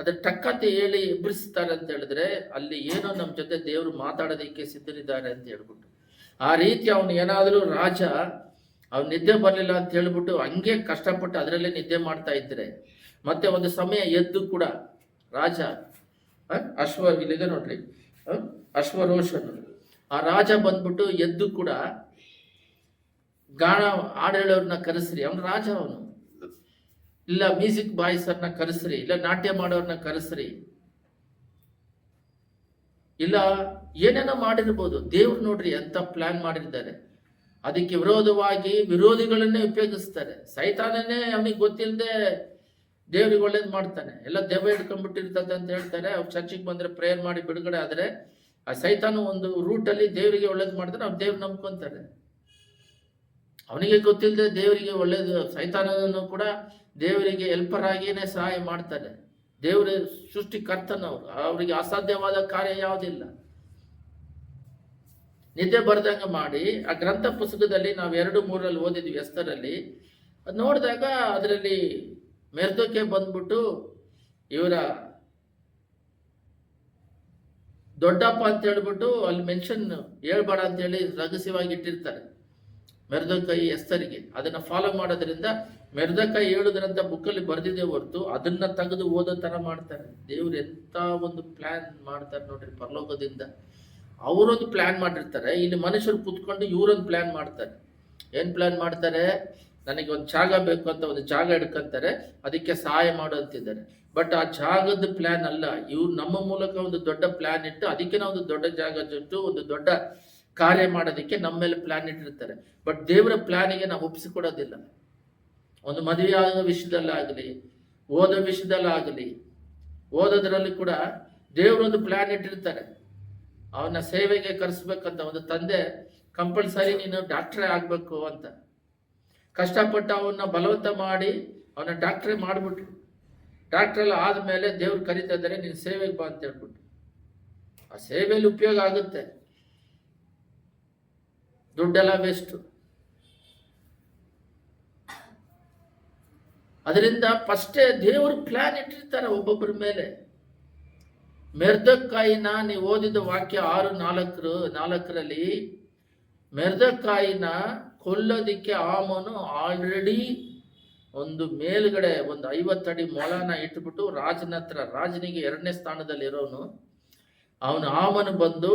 ಅದ್ರ ಟಕ್ಕಂತ ಹೇಳಿ ಎಬ್ಬರಿಸ್ತಾರೆ ಅಂತ ಹೇಳಿದ್ರೆ ಅಲ್ಲಿ ಏನೋ ನಮ್ಮ ಜೊತೆ ದೇವರು ಮಾತಾಡೋದಕ್ಕೆ ಸಿದ್ಧರಿದ್ದಾರೆ ಅಂತ ಹೇಳ್ಬಿಟ್ಟು, ಆ ರೀತಿ ಅವನು ಏನಾದರೂ ರಾಜ ಅವ್ನು ನಿದ್ದೆ ಬರಲಿಲ್ಲ ಅಂತ ಹೇಳ್ಬಿಟ್ಟು ಹಂಗೆ ಕಷ್ಟಪಟ್ಟು ಅದರಲ್ಲೇ ನಿದ್ದೆ ಮಾಡ್ತಾ ಇದ್ರೆ, ಮತ್ತೆ ಒಂದು ಸಮಯ ಎದ್ದು ಕೂಡ ರಾಜ ಇಲ್ಲಿದೆ ನೋಡ್ರಿ, ಅಶ್ವರೋಷನ್, ಆ ರಾಜ ಬಂದ್ಬಿಟ್ಟು ಎದ್ದು ಕೂಡ ಗಾನ ಹಾಡು ಹೇಳೋರ್ನ ಕರೆಸ್ರಿ, ಅವನು ರಾಜ, ಅವನು ಇಲ್ಲ ಮ್ಯೂಸಿಕ್ ಬಾಯ್ಸರ್ನ ಕರೆಸ್ರಿ, ಇಲ್ಲ ನಾಟ್ಯ ಮಾಡೋರ್ನ ಕರೆಸ್ರಿ, ಇಲ್ಲ ಏನೇನೋ ಮಾಡಿರ್ಬೋದು. ದೇವ್ರು ನೋಡ್ರಿ ಅಂತ ಪ್ಲಾನ್ ಮಾಡಿರ್ತಾರೆ. ಅದಕ್ಕೆ ವಿರೋಧವಾಗಿ ವಿರೋಧಿಗಳನ್ನೇ ಉಪಯೋಗಿಸ್ತಾರೆ. ಸೈತಾನನೇ ಅವನಿಗೆ ಗೊತ್ತಿಲ್ಲದೆ ದೇವ್ರಿಗೆ ಒಳ್ಳೇದು ಮಾಡ್ತಾನೆ. ಎಲ್ಲ ದೆವ್ವ ಹಿಡ್ಕೊಂಡ್ಬಿಟ್ಟಿರ್ತದೆ ಅಂತ ಹೇಳ್ತಾರೆ. ಅವ್ರು ಚರ್ಚಿಗೆ ಬಂದ್ರೆ ಪ್ರೇಯರ್ ಮಾಡಿ ಬಿಡುಗಡೆ ಆದ್ರೆ ಆ ಸೈತಾನ ಒಂದು ರೂಟಲ್ಲಿ ದೇವರಿಗೆ ಒಳ್ಳೇದು ಮಾಡ್ತಾರೆ, ಅವ್ರು ದೇವ್ರು ನಂಬ್ಕೊಂತಾರೆ. ಅವನಿಗೆ ಗೊತ್ತಿಲ್ಲದೆ ದೇವರಿಗೆ ಒಳ್ಳೇದು, ಸೈತಾನನು ಕೂಡ ದೇವರಿಗೆ ಹೆಲ್ಪರ್ ಆಗಿಯೇ ಸಹಾಯ ಮಾಡ್ತಾರೆ. ದೇವರ ಸೃಷ್ಟಿಕರ್ತನವ್ರು, ಅವರಿಗೆ ಅಸಾಧ್ಯವಾದ ಕಾರ್ಯ ಯಾವುದಿಲ್ಲ. ನಿದ್ದೆ ಬರ್ದಂಗ ಮಾಡಿ ಆ ಗ್ರಂಥ ಪುಸ್ತಕದಲ್ಲಿ ನಾವು 2:3 ಓದಿದ್ವಿ ಎಸ್ತರಲ್ಲಿ. ಅದು ನೋಡಿದಾಗ ಅದರಲ್ಲಿ ಮೊರ್ದೆಕೈ ಬಂದ್ಬಿಟ್ಟು ಇವರ ದೊಡ್ಡಪ್ಪ ಅಂತ ಹೇಳ್ಬಿಟ್ಟು ಅಲ್ಲಿ ಮೆನ್ಷನ್ ಹೇಳ್ಬೇಡ ಅಂತ ಹೇಳಿ ರಹಸ್ಯವಾಗಿ ಇಟ್ಟಿರ್ತಾರೆ ಮೊರ್ದೆಕೈ ಎಸ್ತರಿಗೆ. ಅದನ್ನ ಫಾಲೋ ಮಾಡೋದ್ರಿಂದ ಮೊರ್ದೆಕೈ ಹೇಳುದ್ರಂತ ಬುಕ್ಕಲ್ಲಿ ಬರ್ದಿದೆ ಹೊರತು ಅದನ್ನ ತೆಗೆದು ಓದೋ ತರ ಮಾಡ್ತಾರೆ. ದೇವ್ರು ಎಂತ ಒಂದು ಪ್ಲಾನ್ ಮಾಡ್ತಾರೆ ನೋಡ್ರಿ ಪರಲೋಕದಿಂದ. ಅವರೊಂದು ಪ್ಲಾನ್ ಮಾಡಿರ್ತಾರೆ, ಇಲ್ಲಿ ಮನುಷ್ಯರು ಕೂತ್ಕೊಂಡು ಇವರೊಂದು ಪ್ಲಾನ್ ಮಾಡ್ತಾರೆ. ಏನ್ ಪ್ಲಾನ್ ಮಾಡ್ತಾರೆ? ನನಗೆ ಒಂದು ಜಾಗ ಬೇಕು ಅಂತ ಒಂದು ಜಾಗ ಹಿಡ್ಕೊಂತಾರೆ, ಅದಕ್ಕೆ ಸಹಾಯ ಮಾಡು ಅಂತಿದ್ದಾರೆ. ಬಟ್ ಆ ಜಾಗದ ಪ್ಲಾನ್ ಅಲ್ಲ, ಇವ್ರು ನಮ್ಮ ಮೂಲಕ ಒಂದು ದೊಡ್ಡ ಪ್ಲಾನ್ ಇಟ್ಟು ಅದಕ್ಕೆ ನಾವು ಒಂದು ದೊಡ್ಡ ಜಾಗ ಜೊಟ್ಟು ಒಂದು ದೊಡ್ಡ ಕಾರ್ಯ ಮಾಡೋದಕ್ಕೆ ನಮ್ಮ ಮೇಲೆ ಪ್ಲಾನ್ ಇಟ್ಟಿರ್ತಾರೆ. ಬಟ್ ದೇವರ ಪ್ಲಾನಿಗೆ ನಾವು ಒಪ್ಪಿಸಿಕೊಡೋದಿಲ್ಲ. ಒಂದು ಮದುವೆ ಆಗೋ ವಿಷಯದಲ್ಲಾಗಲಿ, ಓದೋ ವಿಷಯದಲ್ಲಾಗಲಿ, ಓದೋದ್ರಲ್ಲಿ ಕೂಡ ದೇವರೊಂದು ಪ್ಲಾನ್ ಇಟ್ಟಿರ್ತಾರೆ. ಅವನ ಸೇವೆಗೆ ಕರೆಸ್ಬೇಕಂತ ಒಂದು ತಂದೆ ಕಂಪಲ್ಸರಿ ನೀನು ಡಾಕ್ಟ್ರೇ ಆಗ್ಬೇಕು ಅಂತ ಕಷ್ಟಪಟ್ಟು ಅವನ್ನ ಬಲವಂತ ಮಾಡಿ ಅವನ ಡಾಕ್ಟ್ರೇ ಮಾಡಿಬಿಟ್ರು. ಡಾಕ್ಟರ್ ಎಲ್ಲ ಆದಮೇಲೆ ದೇವ್ರು ಕರೀತಾ ಇದ್ದಾರೆ, ನೀನು ಸೇವೆಗೆ ಬಾ ಅಂತ ಹೇಳ್ಬಿಟ್ಟು. ಆ ಸೇವೆಯಲ್ಲಿ ಉಪಯೋಗ ಆಗುತ್ತೆ, ದುಡ್ಡೆಲ್ಲ ವೇಸ್ಟು. ಅದರಿಂದ ಫಸ್ಟೇ ದೇವರು ಪ್ಲಾನ್ ಇಟ್ಟಿರ್ತಾರೆ ಒಬ್ಬೊಬ್ಬರ ಮೇಲೆ. ಮೆರ್ದಕ್ಕಾಯಿನ ನೀವು ಓದಿದ ವಾಕ್ಯ 6:4 ಮೆರ್ದಕ್ಕಾಯಿನ ಕೊಲ್ಲೋದಿಕ್ಕೆ ಆಮನು ಆಲ್ರೆಡಿ ಒಂದು ಮೇಲ್ಗಡೆ ಒಂದು 50 ಅಡಿ ಮೊಳನ ಇಟ್ಬಿಟ್ಟು ರಾಜನ ಹತ್ರ, ರಾಜನಿಗೆ 2ನೇ ಸ್ಥಾನದಲ್ಲಿರೋನು ಅವನು ಆಮನು ಬಂದು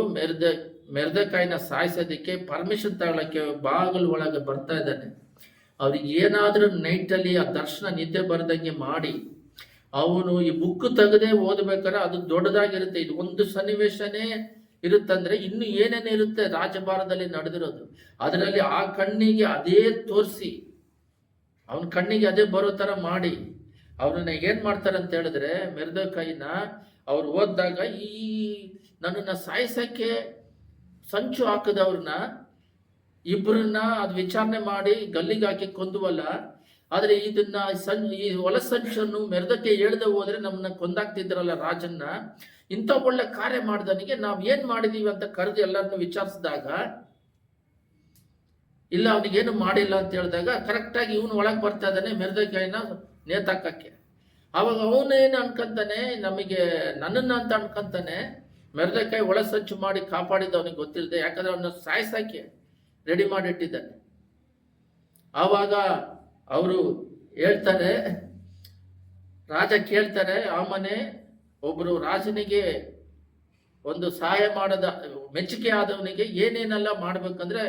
ಮೆರ್ದಕ್ಕಾಯಿನ ಸಾಯಿಸೋದಿಕ್ಕೆ ಪರ್ಮಿಷನ್ ತಗೊಳಕ್ಕೆ ಬಾಗಿಲು ಒಳಗೆ ಬರ್ತಾ ಇದ್ದಾನೆ. ಅವ್ರಿಗೆ ಏನಾದರೂ ನೈಟಲ್ಲಿ ಆ ದರ್ಶನ ನಿದ್ದೆ ಬರ್ದಂಗೆ ಮಾಡಿ ಅವನು ಈ ಬುಕ್ ತೆಗೆದೇ ಓದ್ಬೇಕಾದ್ರೆ ಅದು ದೊಡ್ಡದಾಗಿರುತ್ತೆ. ಇದು ಒಂದು ಸನ್ನಿವೇಶನೇ ಇರುತ್ತಂದ್ರೆ ಇನ್ನು ಏನೇನು ಇರುತ್ತೆ ರಾಜಭಾರದಲ್ಲಿ ನಡೆದಿರೋದು. ಅದರಲ್ಲಿ ಆ ಕಣ್ಣಿಗೆ ಅದೇ ತೋರಿಸಿ, ಅವನ ಕಣ್ಣಿಗೆ ಅದೇ ಬರೋ ಥರ ಮಾಡಿ ಅವ್ರನ್ನ ಏನು ಮಾಡ್ತಾರೆ ಅಂತ ಹೇಳಿದ್ರೆ, ಮೆರ್ದೆಕೈನ ಅವ್ರು ಓದಿದಾಗ ಈ ನನ್ನನ್ನು ಸಾಯಿಸೋಕ್ಕೆ ಸಂಚು ಹಾಕಿದವ್ರನ್ನ ಇಬ್ಬರನ್ನ ಅದು ವಿಚಾರಣೆ ಮಾಡಿ ಗಲ್ಲಿಗೆ ಹಾಕಿ ಕೊಂದುವಲ್ಲ. ಆದರೆ ಇದನ್ನ ಈ ಒಳಸಂಚನ್ನು ಮೆರ್ದಕ್ಕೆ ಹೇಳ್ದೆ ಹೋದ್ರೆ ನಮ್ಮನ್ನ ಕೊಂದಾಕ್ತಿದ್ರಲ್ಲ ರಾಜನ್ನ, ಇಂಥ ಒಳ್ಳೆ ಕಾರ್ಯ ಮಾಡ್ದನಿಗೆ ನಾವು ಏನು ಮಾಡಿದೀವಿ ಅಂತ ಕರೆದು ಎಲ್ಲರನ್ನು ವಿಚಾರಿಸಿದಾಗ, ಇಲ್ಲ ಅವನಿಗೇನು ಮಾಡಿಲ್ಲ ಅಂತ ಹೇಳಿದಾಗ ಕರೆಕ್ಟಾಗಿ ಇವನು ಒಳಗೆ ಬರ್ತಾ ಇದ್ದಾನೆ ಮೆರ್ದೆಕೈನ ನೇತಾಕಕ್ಕೆ. ಅವಾಗ ಅವನೇನು ಅನ್ಕೊಂತಾನೆ, ನಮಗೆ ನನ್ನನ್ನು ಅಂತ ಅನ್ಕೊಂತಾನೆ. ಮೆರ್ದೆಕೈ ಒಳಸಂಚು ಮಾಡಿ ಕಾಪಾಡಿದ್ದು ಅವನಿಗೆ ಗೊತ್ತಿಲ್ಲದೆ, ಯಾಕಂದ್ರೆ ಅವನ್ನ ಸಾಯಿಸಕ್ಕೆ ರೆಡಿ ಮಾಡಿಟ್ಟಿದ್ದಾನೆ. ಆವಾಗ ಅವರು ಹೇಳ್ತಾರೆ, ರಾಜ ಕೇಳ್ತಾರೆ, ಆಮನೆ ಒಬ್ಬರು ರಾಜನಿಗೆ ಒಂದು ಸಹಾಯ ಮಾಡದ ಮೆಚ್ಚುಗೆ ಆದವನಿಗೆ ಏನೇನೆಲ್ಲ ಮಾಡ್ಬೇಕಂದ್ರೆ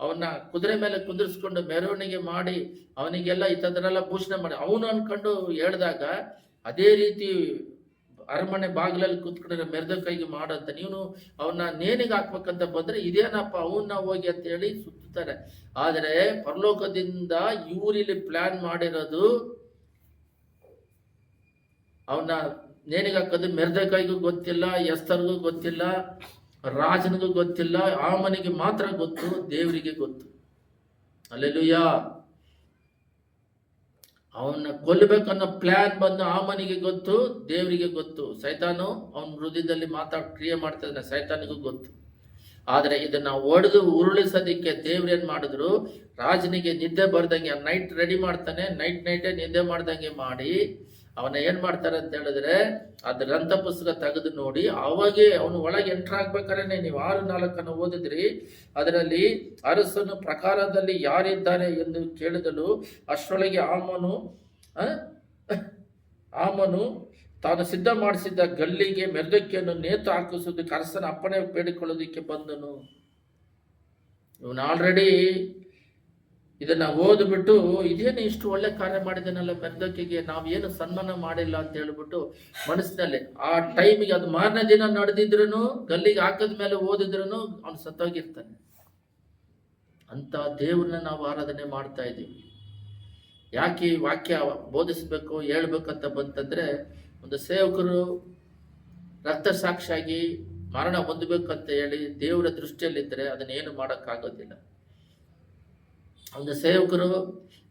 ಅವನ್ನ ಕುದುರೆ ಮೇಲೆ ಕುದುರಿಸ್ಕೊಂಡು ಮೆರವಣಿಗೆ ಮಾಡಿ ಅವನಿಗೆಲ್ಲ ಇಂಥದ್ರೆಲ್ಲ ಭೂಷಣೆ ಮಾಡಿ ಅವನು ಅನ್ಕೊಂಡು ಹೇಳ್ದಾಗ, ಅದೇ ರೀತಿ ಅರಮನೆ ಬಾಗಿಲಲ್ಲಿ ಕೂತ್ಕೊಂಡ್ರೆ ಮೆರ್ದೆಕೈಗೆ ಮಾಡಂತ, ನೀನು ಅವನ್ನ ನೇಣಿಗೆ ಹಾಕ್ಬೇಕಂತ ಬಂದ್ರೆ ಇದೇನಪ್ಪ ಅವನ್ನ ಹೋಗಿ ಅಂತ ಹೇಳಿ ಸುತ್ತಾರೆ. ಆದರೆ ಪರಲೋಕದಿಂದ ಇವರಿಲ್ಲಿ ಪ್ಲಾನ್ ಮಾಡಿರೋದು ಅವನ್ನ ನೇಣಿಗೆ ಹಾಕೋದು ಮೆರ್ದೆಕೈಗೂ ಗೊತ್ತಿಲ್ಲ, ಎಸ್ತರ್ಗೂ ಗೊತ್ತಿಲ್ಲ, ರಾಜನಿಗೂ ಗೊತ್ತಿಲ್ಲ, ಆಮನಿಗೆ ಮಾತ್ರ ಗೊತ್ತು, ದೇವರಿಗೆ ಗೊತ್ತು. ಹಲ್ಲೆಲೂಯಾ. ಅವನ್ನ ಕೊಲ್ಲಬೇಕನ್ನೋ ಪ್ಲಾನ್ ಬಂದು ಆಮನಿಗೆ ಗೊತ್ತು, ದೇವರಿಗೆ ಗೊತ್ತು. ಸೈತಾನು ಅವನ ಹೃದಯದಲ್ಲಿ ಕ್ರಿಯೆ ಮಾಡ್ತಾ ಇದ್ದಾನೆ, ಸೈತಾನಿಗೂ ಗೊತ್ತು. ಆದರೆ ಇದನ್ನ ಒಡೆದು ಉರುಳಿಸೋದಿಕ್ಕೆ ದೇವ್ರೇನ್ ಮಾಡಿದ್ರು, ರಾಜನಿಗೆ ನಿದ್ದೆ ಬರ್ದಂಗೆ ನೈಟ್ ರೆಡಿ ಮಾಡ್ತಾನೆ, ನೈಟೇ ನಿದ್ದೆ ಮಾಡ್ದಂಗೆ ಮಾಡಿ ಅವನ ಏನ್ ಮಾಡ್ತಾರೆ ಅಂತ ಹೇಳಿದ್ರೆ, ಅದ್ ಗ್ರಂಥ ಪುಸ್ತಕ ತೆಗೆದು ನೋಡಿ, ಅವಾಗೇ ಅವನು ಒಳಗೆ ಎಂಟ್ರ್ ಆಗ್ಬೇಕಾದ್ರೆ ನೀವು 6:4 ಓದಿದ್ರಿ. ಅದರಲ್ಲಿ ಅರಸನು ಪ್ರಕಾರದಲ್ಲಿ ಯಾರಿದ್ದಾರೆ ಎಂದು ಕೇಳಿದಳು. ಅಷ್ಟರೊಳಗೆ ಆಮನು ತಾನು ಸಿದ್ಧ ಮಾಡಿಸಿದ್ದ ಗಲ್ಲಿಗೆ ಮೆರ್ದೆಕೈಯನ್ನು ನೇತು ಹಾಕಿಸೋದಕ್ಕೆ ಅರಸನ ಅಪ್ಪಣೆ ಬೇಡಿಕೊಳ್ಳೋದಿಕ್ಕೆ ಬಂದನು. ಇವನು ಆಲ್ರೆಡಿ ಇದನ್ನ ಓದ್ಬಿಟ್ಟು, ಇದೇನು ಇಷ್ಟು ಒಳ್ಳೆ ಕಾರ್ಯ ಮಾಡಿದನಲ್ಲ ಮೆರ್ದೆಕೈಗೆ, ನಾವೇನು ಸನ್ಮಾನ ಮಾಡಿಲ್ಲ ಅಂತ ಹೇಳ್ಬಿಟ್ಟು ಮನಸ್ಸಿನಲ್ಲಿ ಆ ಟೈಮಿಗೆ, ಅದು ಮಾರನೇ ದಿನ ನಡೆದಿದ್ರು ಗಲ್ಲಿಗೆ ಹಾಕದ ಮೇಲೆ ಓದಿದ್ರು ಅವನು ಸತ್ತೋಗಿರ್ತಾನೆ. ಅಂತ ದೇವ್ರನ್ನ ನಾವು ಆರಾಧನೆ ಮಾಡ್ತಾ ಇದ್ದೀವಿ. ಯಾಕೆ ಈ ವಾಕ್ಯ ಬೋಧಿಸ್ಬೇಕು ಹೇಳ್ಬೇಕಂತ ಬಂತಂದ್ರೆ, ಒಂದು ಸೇವಕರು ರಕ್ತ ಸಾಕ್ಷಿಯಾಗಿ ಮರಣ ಹೊಂದಬೇಕಂತ ಹೇಳಿ ದೇವರ ದೃಷ್ಟಿಯಲ್ಲಿದ್ದರೆ ಅದನ್ನೇನು ಮಾಡೋಕ್ಕಾಗೋದಿಲ್ಲ. ಒಂದು ಸೇವಕರು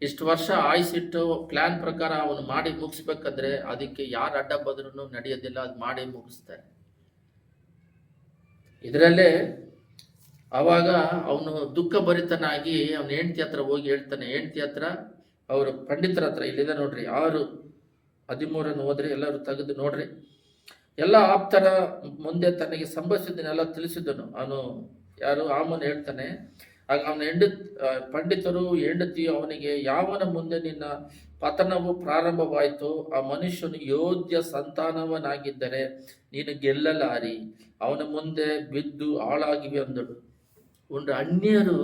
ಇಷ್ಟು ವರ್ಷ ಆಯ್ಸಿಟ್ಟು ಪ್ಲಾನ್ ಪ್ರಕಾರ ಅವನು ಮಾಡಿ ಮುಗಿಸ್ಬೇಕಂದ್ರೆ ಅದಕ್ಕೆ ಯಾರು ಅಡ್ಡ ಬಂದ್ರೂ ನಡೆಯೋದಿಲ್ಲ, ಅದು ಮಾಡಿ ಮುಗಿಸ್ತಾರೆ. ಇದರಲ್ಲೇ ಆವಾಗ ಅವನು ದುಃಖ ಭರಿತನಾಗಿ ಅವನ ಹೆಂಡತಿ ಹತ್ರ ಹೋಗಿ ಹೇಳ್ತಾನೆ. ಹೆಂಡತಿ ಹತ್ರ, ಅವರು ಪಂಡಿತರ ಹತ್ರ, ಇಲ್ಲಿದೆ ನೋಡ್ರಿ 6:13 ಹೋದ್ರಿ, ಎಲ್ಲರೂ ತೆಗೆದು ನೋಡ್ರಿ. ಎಲ್ಲ ಆಪ್ತರ ಮುಂದೆ ತನಗೆ ಸಂಭವಿಸಿದ್ದನ್ನೆಲ್ಲ ತಿಳಿಸಿದನು. ಅವನು ಯಾರು ಆಮನು ಹೇಳ್ತಾನೆ. ಆಗ ಅವನ ಪಂಡಿತರು ಹೆಂಡತಿಯು ಅವನಿಗೆ, ಯಾವನ ಮುಂದೆ ನಿನ್ನ ಪತನವು ಪ್ರಾರಂಭವಾಯಿತು ಆ ಮನುಷ್ಯನು ಯೋಗ್ಯ ಸಂತಾನವನಾಗಿದ್ದರೆ ನೀನು ಗೆಲ್ಲಲಾರಿ, ಅವನ ಮುಂದೆ ಬಿದ್ದು ಹಾಳಾಗಿವೆ ಅಂದಳು. ಒಂದು ಅನ್ಯರು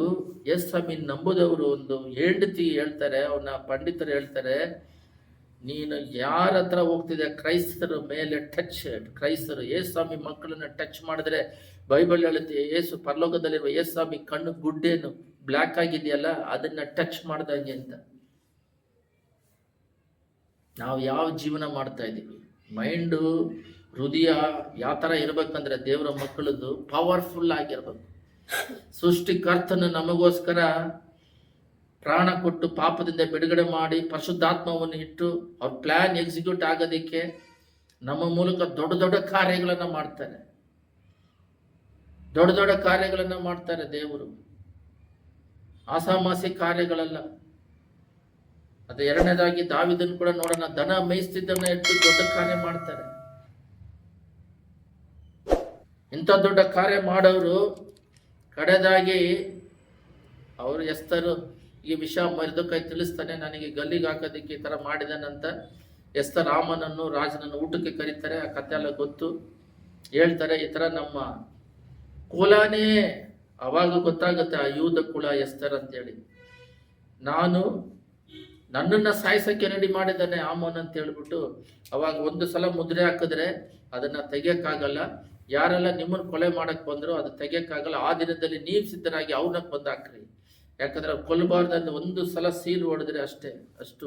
ಸ್ವಾಮಿ ನಂಬುದವರು ಒಂದು ಹೆಂಡತಿ ಹೇಳ್ತಾರೆ, ಅವನ ಪಂಡಿತರು ಹೇಳ್ತಾರೆ, ನೀನು ಯಾರ ಹತ್ರ ಹೋಗ್ತಿದೆ ಕ್ರೈಸ್ತರ ಮೇಲೆ ಕ್ರೈಸ್ತರು ಸ್ವಾಮಿ ಮಕ್ಕಳನ್ನ ಟಚ್ ಮಾಡಿದ್ರೆ ಬೈಬಲ್ ಹೇಳುತ್ತೆ, ಏಸು ಪರಲೋಕದಲ್ಲಿರುವ ಸ್ವಾಮಿ ಕಣ್ಣು ಗುಡ್ಡೇನು ಬ್ಲ್ಯಾಕ್ ಆಗಿದೆಯಲ್ಲ ಅದನ್ನ ಟಚ್ ಮಾಡ್ದಂಗೆ ಅಂತ. ನಾವು ಯಾವ ಜೀವನ ಮಾಡ್ತಾ ಇದ್ದೀವಿ, ಮೈಂಡು ಹೃದಯ ಯಾವ ಥರ ಇರ್ಬೇಕಂದ್ರೆ ದೇವರ ಮಕ್ಕಳದ್ದು ಪವರ್ಫುಲ್ ಆಗಿರ್ಬೇಕು. ಸೃಷ್ಟಿಕರ್ತನು ನಮಗೋಸ್ಕರ ಪ್ರಾಣ ಕೊಟ್ಟು ಪಾಪದಿಂದ ಬಿಡುಗಡೆ ಮಾಡಿ ಪರಿಶುದ್ಧಾತ್ಮವನ್ನು ಇಟ್ಟು ಅವ್ರ ಪ್ಲಾನ್ ಎಕ್ಸಿಕ್ಯೂಟ್ ಆಗೋದಕ್ಕೆ ನಮ್ಮ ಮೂಲಕ ದೊಡ್ಡ ದೊಡ್ಡ ಕಾರ್ಯಗಳನ್ನು ಮಾಡ್ತಾರೆ. ದೊಡ್ಡ ದೊಡ್ಡ ಕಾರ್ಯಗಳನ್ನು ಮಾಡ್ತಾರೆ ದೇವರು, ಆಸಾಮಾಸಿ ಕಾರ್ಯಗಳಲ್ಲ. ಅದು ಎರಡನೇದಾಗಿ ದಾವಿದನ್ ಕೂಡ ನೋಡೋಣ, ದನ ಮೇಯಿಸ್ತಿದ್ದನ್ನ ಇಟ್ಟು ದೊಡ್ಡ ಕಾರ್ಯ ಮಾಡ್ತಾರೆ. ಇಂಥ ದೊಡ್ಡ ಕಾರ್ಯ ಮಾಡೋರು ಕಡೆದಾಗಿ ಅವರು ಎಸ್ತರು ಈ ವಿಷಯ ಮರ್ದಕೈ ತಿಳಿಸ್ತಾನೆ, ನನಗೆ ಗಲ್ಲಿಗೆ ಹಾಕೋದಕ್ಕೆ ಈ ಥರ ಮಾಡಿದನಂತ ಎಸ್ತರ್ ರಾಮನನ್ನು ರಾಜನನ್ನು ಊಟಕ್ಕೆ ಕರೀತಾರೆ. ಆ ಕಥೆ ಎಲ್ಲ ಗೊತ್ತು. ಹೇಳ್ತಾರೆ ಈ ಥರ ನಮ್ಮ ಕುಲನೇ, ಅವಾಗ ಗೊತ್ತಾಗುತ್ತೆ ಆ ಯೂದ ಕುಲ ಎಸ್ತರ್ ಅಂತೇಳಿ. ನನ್ನನ್ನು ಸಾಯಿಸೋಕ್ಕೆ ರೆಡಿ ಮಾಡಿದ್ದಾನೆ ಆಮೋನ್ ಅಂತ ಹೇಳ್ಬಿಟ್ಟು, ಅವಾಗ ಒಂದು ಸಲ ಮುದ್ರೆ ಹಾಕಿದ್ರೆ ಅದನ್ನು ತೆಗಿಯೋಕ್ಕಾಗಲ್ಲ. ಯಾರೆಲ್ಲ ನಿಮ್ಮನ್ನು ಕೊಲೆ ಮಾಡಕ್ಕೆ ಬಂದರೂ ಅದು ತೆಗಿಯೋಕ್ಕಾಗಲ್ಲ. ಆ ದಿನದಲ್ಲಿ ನೀವು ಸಿದ್ಧರಾಗಿ ಅವ್ರನ್ನ ಕೊಂದು ಹಾಕ್ರಿ, ಯಾಕಂದ್ರೆ ಕೊಲ್ಲಬಾರ್ದಂತ ಒಂದು ಸಲ ಸೀಲ್ ಹೊಡೆದ್ರೆ ಅಷ್ಟು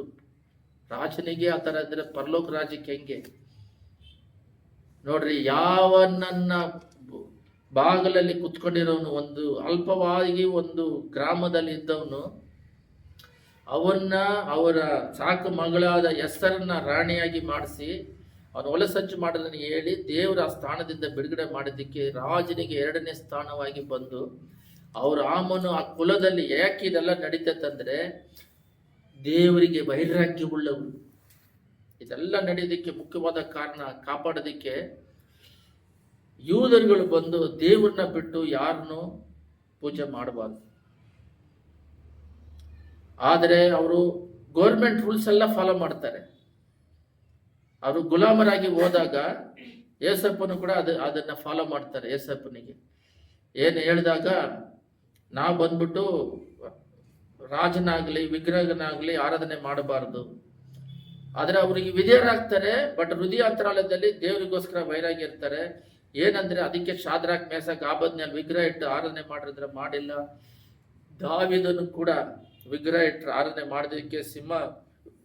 ರಾಜನಿಗೆ ಆ ಥರ ಇದ್ರೆ ಪರಲೋಕ ರಾಜ್ಯಕ್ಕೆ ಹೆಂಗೆ ನೋಡ್ರಿ. ಯಾವನ್ನ ಬಾಗಲಲ್ಲಿ ಕುತ್ಕೊಂಡಿರೋನು, ಒಂದು ಅಲ್ಪವಾಗಿ ಒಂದು ಗ್ರಾಮದಲ್ಲಿ ಇದ್ದವನು, ಅವರ ಸಾಕು ಮಗಳಾದ ಹೆಸರನ್ನ ರಾಣಿಯಾಗಿ ಮಾಡಿಸಿ ಅವನು ಒಲಸಂಚು ಮಾಡೋದನ್ನು ಹೇಳಿ ದೇವರ ಆ ಸ್ಥಾನದಿಂದ ಬಿಡುಗಡೆ ಮಾಡಿದ್ದಕ್ಕೆ ರಾಜನಿಗೆ 2ನೇ ಸ್ಥಾನವಾಗಿ ಬಂದು ಅವ್ರ ಆಮನು ಆ ಕುಲದಲ್ಲಿ ಯಾಕೆ ಇದೆಲ್ಲ ನಡೀತಂದ್ರೆ ದೇವರಿಗೆ ವೈರಾಗ್ಯ ಉಳ್ಳವರು. ಇದೆಲ್ಲ ನಡೆಯೋದಕ್ಕೆ ಮುಖ್ಯವಾದ ಕಾರಣ, ಕಾಪಾಡೋದಕ್ಕೆ ಯೂದರುಗಳು ಬಂದು ದೇವ್ರನ್ನ ಬಿಟ್ಟು ಯಾರನ್ನು ಪೂಜೆ ಮಾಡಬಾರ್ದು. ಆದರೆ ಅವರು ಗೌರ್ಮೆಂಟ್ ರೂಲ್ಸ್ ಎಲ್ಲ ಫಾಲೋ ಮಾಡ್ತಾರೆ. ಅವರು ಗುಲಾಮರಾಗಿ ಹೋದಾಗ ಏಸಪ್ಪನು ಕೂಡ ಅದನ್ನ ಫಾಲೋ ಮಾಡ್ತಾರೆ. ಏಸಪ್ಪನಿಗೆ ಏನು ಹೇಳಿದಾಗ ನಾವು ಬಂದ್ಬಿಟ್ಟು ರಾಜನಾಗಲಿ ವಿಗ್ರಹನಾಗಲಿ ಆರಾಧನೆ ಮಾಡಬಾರ್ದು. ಆದರೆ ಅವರಿಗೆ ವಿಧೇಯರಾಗ್ತಾರೆ, ಬಟ್ ಹೃದಯಾಂತರಾಲಯದಲ್ಲಿ ದೇವರಿಗೋಸ್ಕರ ವೈರಾಗ್ಯ ಇರ್ತಾರೆ. ಏನಂದ್ರೆ ಅದಕ್ಕೆ ಶಾದ್ರಾಕ್ ಮೇಸಕ್ ಆಬದ್ನಲ್ಲಿ ವಿಗ್ರಹ ಇಟ್ಟು ಆರಾಧನೆ ಮಾಡಿದ್ರೆ ಮಾಡಿಲ್ಲ. ದಾವೀದನು ಕೂಡ ವಿಗ್ರಹ ಇಟ್ಟು ಆರಾಧನೆ ಮಾಡೋದಕ್ಕೆ ಸಿಂಹ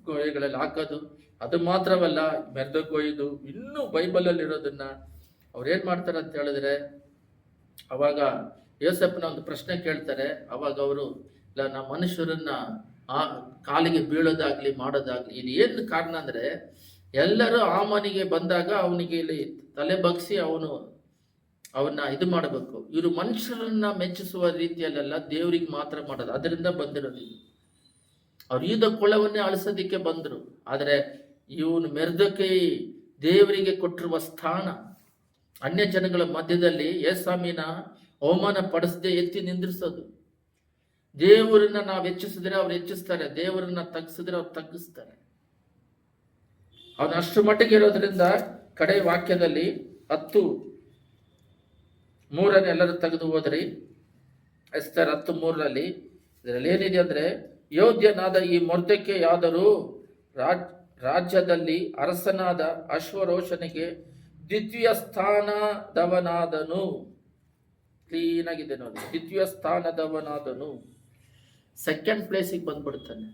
ಗೋಳೆಗಳಲ್ಲಿ ಹಾಕೋದು, ಅದು ಮಾತ್ರವಲ್ಲ ಮೆರ್ದೊಯ್ದು ಇನ್ನೂ ಬೈಬಲಲ್ಲಿ ಇರೋದನ್ನ ಅವ್ರು ಏನು ಮಾಡ್ತಾರೆ ಅಂತ ಹೇಳಿದ್ರೆ, ಅವಾಗ ಯೋಸೆಫ್ನ ಒಂದು ಪ್ರಶ್ನೆ ಕೇಳ್ತಾರೆ. ಅವಾಗ ಅವರು ಇಲ್ಲ, ನಮ್ಮ ಮನುಷ್ಯರನ್ನ ಆ ಕಾಲಿಗೆ ಬೀಳೋದಾಗ್ಲಿ ಮಾಡೋದಾಗ್ಲಿ, ಇದು ಏನು ಕಾರಣ ಅಂದ್ರೆ ಎಲ್ಲರೂ ಆಮನಿಗೆ ಬಂದಾಗ ಅವನಿಗೆ ಇಲ್ಲಿ ತಲೆ ಬಗ್ಸಿ ಅವನ್ನ ಇದು ಮಾಡಬೇಕು. ಇವರು ಮನುಷ್ಯರನ್ನ ಮೆಚ್ಚಿಸುವ ರೀತಿಯಲ್ಲೆಲ್ಲ ದೇವರಿಗೆ ಮಾತ್ರ ಮಾಡೋದು, ಅದರಿಂದ ಬಂದಿರೋದು. ಅವ್ರು ಯೂದ ಕುಲವನ್ನೇ ಅಳಿಸೋದಿಕ್ಕೆ ಬಂದರು. ಆದರೆ ಇವನು ಮೆರ್ದೊಕೈ ದೇವರಿಗೆ ಕೊಟ್ಟಿರುವ ಸ್ಥಾನ, ಅನ್ಯ ಜನಗಳ ಮಧ್ಯದಲ್ಲಿ ಯೇಸ್ವಾಮಿನ ಅವಮಾನ ಪಡಿಸದೆ ಎತ್ತಿ ನಿಂದ್ರಿಸೋದು. ದೇವರನ್ನ ನಾವು ಹೆಚ್ಚಿಸಿದ್ರೆ ಅವ್ರು ಹೆಚ್ಚಿಸ್ತಾರೆ, ದೇವರನ್ನ ತಗ್ಗಿಸಿದ್ರೆ ಅವ್ರು ತಗ್ಗಿಸ್ತಾರೆ. ಅವನು ಅಷ್ಟು ಮಟ್ಟಿಗೆ ಇರೋದ್ರಿಂದ ಕಡೆ ವಾಕ್ಯದಲ್ಲಿ 10:3 ಎಲ್ಲರೂ ತೆಗೆದು ಹೋದ್ರಿ. ಎಸ್ತರ್ 10:3 ಇದರಲ್ಲಿ ಏನಿದೆ ಅಂದ್ರೆ, ಯೋಧ್ಯನಾದ ಈ ಮೊರ್ದೆಕೈಯಾದರೂ ರಾಜ್ಯದಲ್ಲಿ ಅರಸನಾದ ಅಶ್ವರೋಷನಿಗೆ ದ್ವಿತೀಯ ಸ್ಥಾನದವನಾದನು. ಕ್ಲೀನ್ ಆಗಿದೆ ನೋಡಿ, ದ್ವಿತೀಯ ಸ್ಥಾನದವನಾದನು, ಸೆಕೆಂಡ್ ಪ್ಲೇಸಿಗೆ ಬಂದ್ಬಿಡ್ತಾನೆ.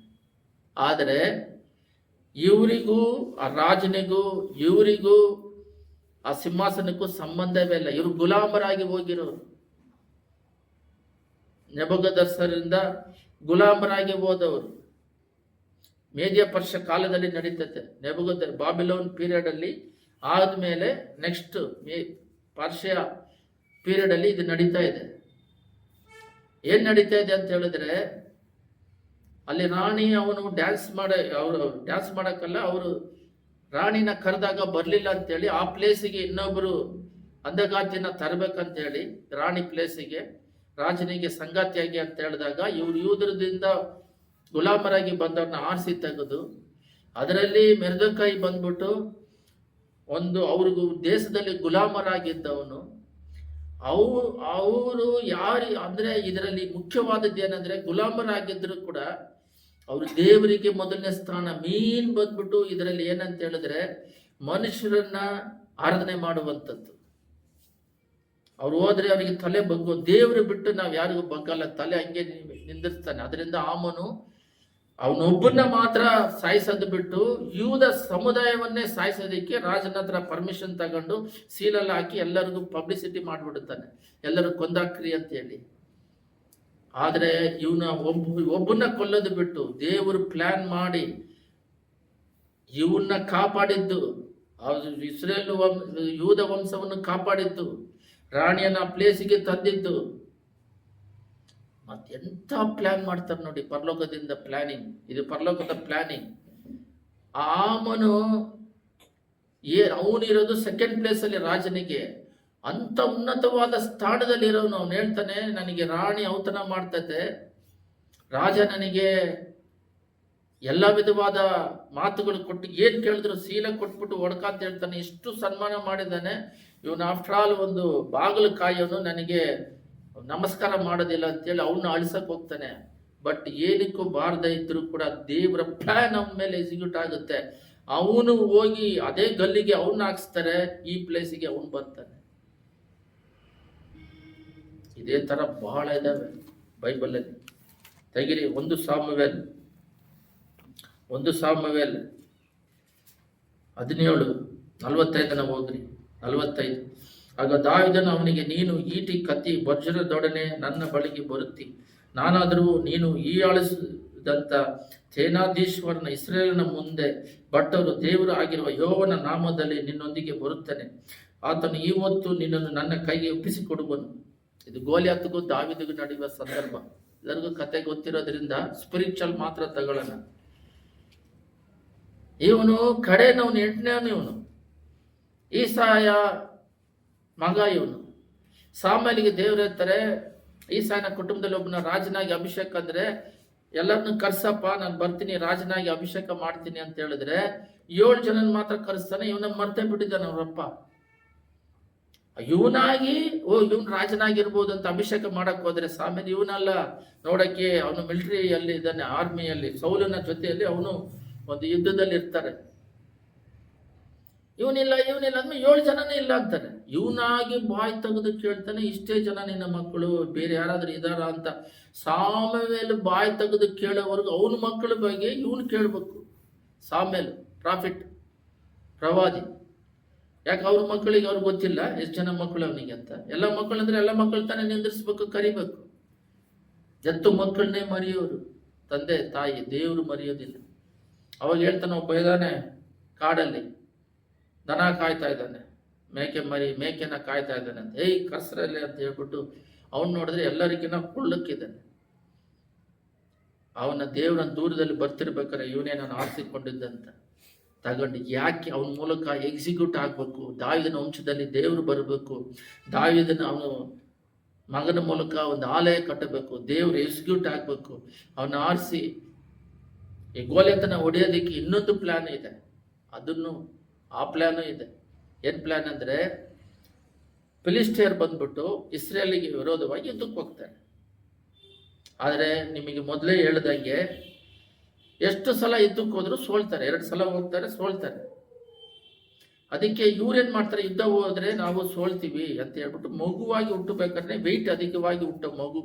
ಆದರೆ ಇವರಿಗೂ ಆ ರಾಜನಿಗೂ ಇವರಿಗೂ ಆ ಸಿಂಹಾಸನಕ್ಕೂ ಸಂಬಂಧವೇ ಇಲ್ಲ. ಇವರು ಗುಲಾಮರಾಗಿ ಹೋಗಿರೋರು, ನೆಬೂಕದ್ನೆಚ್ಚರರಿಂದ ಗುಲಾಮರಾಗಿ ಹೋದವರು. ಮೇದ್ಯ ಪರ್ಷ ಕಾಲದಲ್ಲಿ ನಡೀತದೆ. ಬಾಬಿಲೋನ್ ಪೀರಿಯಡ್ ಅಲ್ಲಿ ಆದ್ಮೇಲೆ ನೆಕ್ಸ್ಟ್ ಪರ್ಷಿಯ ಪೀರಿಯಡ್ ಅಲ್ಲಿ ಇದು ನಡೀತಾ ಇದೆ. ಏನ್ ನಡೀತಾ ಇದೆ ಅಂತ ಹೇಳಿದ್ರೆ, ಅಲ್ಲಿ ರಾಣಿ ಅವರು ಡ್ಯಾನ್ಸ್ ಮಾಡಕ್ಕಲ್ಲ, ಅವರು ರಾಣಿನ ಕರೆದಾಗ ಬರ್ಲಿಲ್ಲ ಅಂತೇಳಿ ಆ ಪ್ಲೇಸಿಗೆ ಇನ್ನೊಬ್ರು ಅಂಧಗಾತಿನ ತರಬೇಕಂತೇಳಿ ರಾಣಿ ಪ್ಲೇಸಿಗೆ ರಾಜನಿಗೆ ಸಂಗಾತಿಯಾಗಿ ಅಂತ ಹೇಳಿದಾಗ ಇವ್ರು ಯೂದರದಿಂದ ಗುಲಾಮರಾಗಿ ಬಂದವ್ರನ್ನ ಆರಿಸಿ ತೆಗೆದು ಅದರಲ್ಲಿ ಮೆರ್ದೊಕೈ ಬಂದ್ಬಿಟ್ಟು ಅವ್ರಿಗೂ ದೇಶದಲ್ಲಿ ಗುಲಾಮರಾಗಿದ್ದವನು. ಅವರು ಯಾರು ಅಂದ್ರೆ ಇದರಲ್ಲಿ ಮುಖ್ಯವಾದದ್ದು ಏನಂದ್ರೆ, ಗುಲಾಮರಾಗಿದ್ರು ಕೂಡ ಅವರು ದೇವರಿಗೆ ಮೊದಲನೇ ಸ್ಥಾನ. ಮೀನ್ ಬಂದ್ಬಿಟ್ಟು ಇದರಲ್ಲಿ ಏನಂತ ಹೇಳಿದ್ರೆ, ಮನುಷ್ಯರನ್ನ ಆರಾಧನೆ ಮಾಡುವಂಥದ್ದು. ಅವ್ರು ಹೋದ್ರೆ ಅವರಿಗೆ ತಲೆ ಬಗ್ಗು, ದೇವರು ಬಿಟ್ಟು ನಾವು ಯಾರಿಗೂ ಬಗ್ಗಲ್ಲ, ತಲೆ ಹಂಗೆ ನಿಂದಿರ್ತಾನೆ. ಅದರಿಂದ ಆಮನು ಅವನೊಬ್ಬನ್ನ ಮಾತ್ರ ಸಾಯಿಸೋದು ಬಿಟ್ಟು ಯೂದ ಸಮುದಾಯವನ್ನೇ ಸಾಯಿಸೋದಕ್ಕೆ ರಾಜನ ಹತ್ರ ಪರ್ಮಿಷನ್ ತಗೊಂಡು ಸೀಲಲ್ಲಿ ಹಾಕಿ ಎಲ್ಲರಿಗೂ ಪಬ್ಲಿಸಿಟಿ ಮಾಡಿಬಿಡುತ್ತಾನೆ, ಎಲ್ಲರೂ ಕೊಂದಾಕ್ರಿ ಅಂತ ಹೇಳಿ. ಆದರೆ ಒಬ್ಬನ ಕೊಲ್ಲೋದು ಬಿಟ್ಟು ದೇವರು ಪ್ಲಾನ್ ಮಾಡಿ ಇವನ್ನ ಕಾಪಾಡಿದ್ದು, ಇಸ್ರೇಲ್ ಯೂದ ವಂಶವನ್ನು ಕಾಪಾಡಿದ್ದು, ರಾಣಿಯನ್ನ ಪ್ಲೇಸಿಗೆ ತಂದಿದ್ದು. ಮತ್ತೆಂಥ ಪ್ಲಾನ್ ಮಾಡ್ತಾರೆ ನೋಡಿ, ಪರಲೋಕದಿಂದ ಪ್ಲಾನಿಂಗ್. ಇದು ಪರಲೋಕದ ಪ್ಲಾನಿಂಗ್. ಆಮನು ಅವನಿರೋದು ಸೆಕೆಂಡ್ ಪ್ಲೇಸ್ ಅಲ್ಲಿ ರಾಜನಿಗೆ. ಅಂತ ಉನ್ನತವಾದ ಸ್ಥಾನದಲ್ಲಿ ಇರೋನು ಅವನು ಹೇಳ್ತಾನೆ, ನನಗೆ ರಾಣಿ ಔತಣ ಮಾಡ್ತತೆ, ರಾಜ ನನಗೆ ಎಲ್ಲ ವಿಧವಾದ ಮಾತುಗಳು ಕೊಟ್ಟು ಏನ್ ಕೇಳಿದ್ರು ಶೀಲ ಕೊಟ್ಬಿಟ್ಟು ಹೊಡ್ಕಂತ ಹೇಳ್ತಾನೆ. ಎಷ್ಟು ಸನ್ಮಾನ ಮಾಡಿದ್ದಾನೆ ಇವನು. ಆಫ್ಟರ್ ಆಲ್ ಒಂದು ಬಾಗಿಲು ಕಾಯೋನು, ನನಗೆ ನಮಸ್ಕಾರ ಮಾಡೋದಿಲ್ಲ ಅಂತೇಳಿ ಅವನ್ನ ಅಳಿಸಕ್ ಹೋಗ್ತಾನೆ. ಬಟ್ ಏನಕ್ಕೂ ಬಾರದೇ ಇದ್ರು ಕೂಡ ದೇವರ ಪ್ಲಾನ್ ಅವನ ಮೇಲೆ ಎಕ್ಸಿಕ್ಯೂಟ್ ಆಗುತ್ತೆ. ಅವನು ಹೋಗಿ ಅದೇ ಗಲ್ಲಿಗೆ ಅವನ್ನ ಹಾಕ್ಸ್ತಾರೆ, ಈ ಪ್ಲೇಸಿಗೆ ಅವನು ಬರ್ತಾನೆ. ಇದೇ ತರ ಬಹಳ ಇದಾವೆ ಬೈಬಲಲ್ಲಿ. ತೆಗಿರಿ 1 ಸಾಮುವೇಲ್ 17:45 ಓದ್ರಿ. 45. ಆಗ ದಾವೀದನು ಅವನಿಗೆ, ನೀನು ಈಟಿ ಕತ್ತಿ ವಜ್ರದೊಡನೆ ನನ್ನ ಬಳಿಗೆ ಬರುತ್ತಿ, ನಾನಾದರೂ ನೀನು ಹೀಯಾಳಿಸಿದಂಥ ಸೇನಾಧೀಶ್ವರನ ಇಸ್ರೇಲಿನ ಮುಂದೆ ಭಟ್ಟರು ದೇವರು ಆಗಿರುವ ಯೆಹೋವನ ನಾಮದಲ್ಲಿ ನಿನ್ನೊಂದಿಗೆ ಬರುತ್ತೇನೆ. ಆತನು ಇವತ್ತು ನಿನ್ನನ್ನು ನನ್ನ ಕೈಗೆ ಒಪ್ಪಿಸಿಕೊಡುವನು. ಇದು ಗೋಲಿಯಾತಗೂ ದಾವೀದಿಗೂ ನಡೆಯುವ ಸಂದರ್ಭ. ಎಲ್ಲರಿಗೂ ಕತೆ ಗೊತ್ತಿರೋದ್ರಿಂದ ಸ್ಪಿರಿಚುವಲ್ ಮಾತ್ರ ತಗೊಳ್ಳೋಣ. ಇವನು ಕಡೆನವನು 8ನೇವನು. ಇವನು ಈಸಾಯ ಮಗ. ಇವನು ಸಾಮೇಲಿಗೆ ದೇವ್ರು ಹೇಳ್ತಾರೆ, ಈಸಾಯನ ಕುಟುಂಬದಲ್ಲಿ ಒಬ್ಬನ ರಾಜನಾಗಿ ಅಭಿಷೇಕ ಅಂದ್ರೆ ಎಲ್ಲರನ್ನು ಕರ್ಸಪ್ಪ, ನಾನು ಬರ್ತೀನಿ ರಾಜನಾಗಿ ಅಭಿಷೇಕ ಮಾಡ್ತೀನಿ ಅಂತ ಹೇಳಿದ್ರೆ 7 ಜನನ ಮಾತ್ರ ಕರೆಸ್ತಾನೆ. ಇವನ ಮರ್ತೇ ಬಿಟ್ಟಿದ್ದಾನೆ ಅವರಪ್ಪ. ಇವನಾಗಿ ಇವನ್ ರಾಜನಾಗಿರ್ಬೋದು ಅಂತ ಅಭಿಷೇಕ ಮಾಡಕ್ ಹೋದ್ರೆ ಸಾಮೇಲೆ ಇವನಲ್ಲ, ನೋಡಕ್ಕೆ ಅವನು ಮಿಲಿಟರಿಯಲ್ಲಿ ಇದ್ದಾನೆ, ಆರ್ಮಿಯಲ್ಲಿ, ಸೌಲನ ಜೊತೆಯಲ್ಲಿ ಅವನು ಒಂದು ಯುದ್ಧದಲ್ಲಿ ಇರ್ತಾರೆ. ಇವನಿಲ್ಲ ಅಂದ್ರೆ 7 ಜನನೇ ಇಲ್ಲ ಅಂತಾನೆ. ಇವನಾಗಿ ಬಾಯಿ ತೆಗೆದು ಕೇಳ್ತಾನೆ, ಇಷ್ಟೇ ಜನ ನಿನ್ನ ಮಕ್ಕಳು, ಬೇರೆ ಯಾರಾದ್ರೂ ಇದಾರ ಅಂತ. ಸಾಮೇಲ್ ಬಾಯಿ ತೆಗೆದು ಕೇಳೋವರೆಗೂ ಅವನ ಮಕ್ಕಳ ಬಗ್ಗೆ ಇವನು ಕೇಳ್ಬೇಕು. ಸಾಮೇಲ್ ಪ್ರಾಫಿಟ್, ಪ್ರವಾದಿ. ಯಾಕೆ ಅವ್ರ ಮಕ್ಕಳಿಗೆ ಅವ್ರಿಗೆ ಗೊತ್ತಿಲ್ಲ ಎಷ್ಟು ಜನ ಮಕ್ಕಳು ಅವನಿಗೆ ಅಂತ. ಎಲ್ಲ ಮಕ್ಕಳು ಅಂದ್ರೆ ಎಲ್ಲ ಮಕ್ಕಳು ತಾನೇ ನಿಂದಿರಿಸ್ಬೇಕು, ಕರಿಬೇಕು. ಎತ್ತು ಮಕ್ಕಳನ್ನೇ ಮರೆಯೋರು ತಂದೆ ತಾಯಿ, ದೇವರು ಮರೆಯೋದಿಲ್ಲ. ಅವಾಗ ಹೇಳ್ತಾನೆ, ಒಬ್ಬ ಇದ್ದಾನೆ ಕಾಡಲ್ಲಿ ದನ ಕಾಯ್ತಾ ಇದ್ದಾನೆ, ಮೇಕೆನ ಕಾಯ್ತಾ ಇದ್ದಾನೆ ಅಂತ. ಕಸ್ರಲ್ಲಿ ಅಂತ ಹೇಳ್ಬಿಟ್ಟು ಅವನು ನೋಡಿದ್ರೆ ಎಲ್ಲರಿಗಿನ್ನ ಕುಳ್ಳಕ್ಕಿದ್ದಾನೆ. ಅವನ ದೇವ್ರನ್ನ ದೂರದಲ್ಲಿ ಬರ್ತಿರ್ಬೇಕಾರೆ ಇವನೇ ನಾನು ಆರಿಸಿಕೊಂಡಿದ್ದಂತ ತಗೊಂಡು ಯಾಕೆ ಅವನ ಮೂಲಕ ಎಕ್ಸಿಕ್ಯೂಟ್ ಆಗ್ಬೇಕು. ದಾವೀದನ ವಂಶದಲ್ಲಿ ದೇವರು ಬರಬೇಕು, ದಾವೀದನ ಅವನು ಮಗನ ಮೂಲಕ ಒಂದು ಆಲಯ ಕಟ್ಟಬೇಕು, ದೇವ್ರು ಎಕ್ಸಿಕ್ಯೂಟ್ ಆಗ್ಬೇಕು. ಅವನ ಆರಿಸಿ ಈ ಗೋಲಿಯತನ ಹೊಡೆಯೋದಕ್ಕೆ ಇನ್ನೊಂದು ಪ್ಲಾನ್ ಇದೆ. ಅದನ್ನು ಆ ಪ್ಲಾನು ಇದೆ. ಏನ್ ಪ್ಲಾನ್ ಅಂದ್ರೆ, ಫಿಲಿಸ್ಟಿಯರ್ ಬಂದ್ಬಿಟ್ಟು ಇಸ್ರೇಲಿಗೆ ವಿರೋಧವಾಗಿ ಯುದ್ಧಕ್ಕೆ ಹೋಗ್ತಾರೆ. ಆದರೆ ನಿಮಗೆ ಮೊದಲೇ ಹೇಳ್ದಂಗೆ ಎಷ್ಟು ಸಲ ಯುದ್ಧಕ್ಕೆ ಹೋದ್ರು ಸೋಲ್ತಾರೆ. 2 ಸಲ ಹೋಗ್ತಾರೆ, ಸೋಲ್ತಾರೆ. ಅದಕ್ಕೆ ಇವ್ರೇನ್ ಮಾಡ್ತಾರೆ, ಯುದ್ಧ ಹೋದ್ರೆ ನಾವು ಸೋಲ್ತೀವಿ ಅಂತ ಹೇಳ್ಬಿಟ್ಟು ಮಗುವಾಗಿ ಹುಟ್ಟಬೇಕಾದ್ರೆ ವೆಯ್ಟ್ ಅಧಿಕವಾಗಿ ಹುಟ್ಟೋ ಮಗು,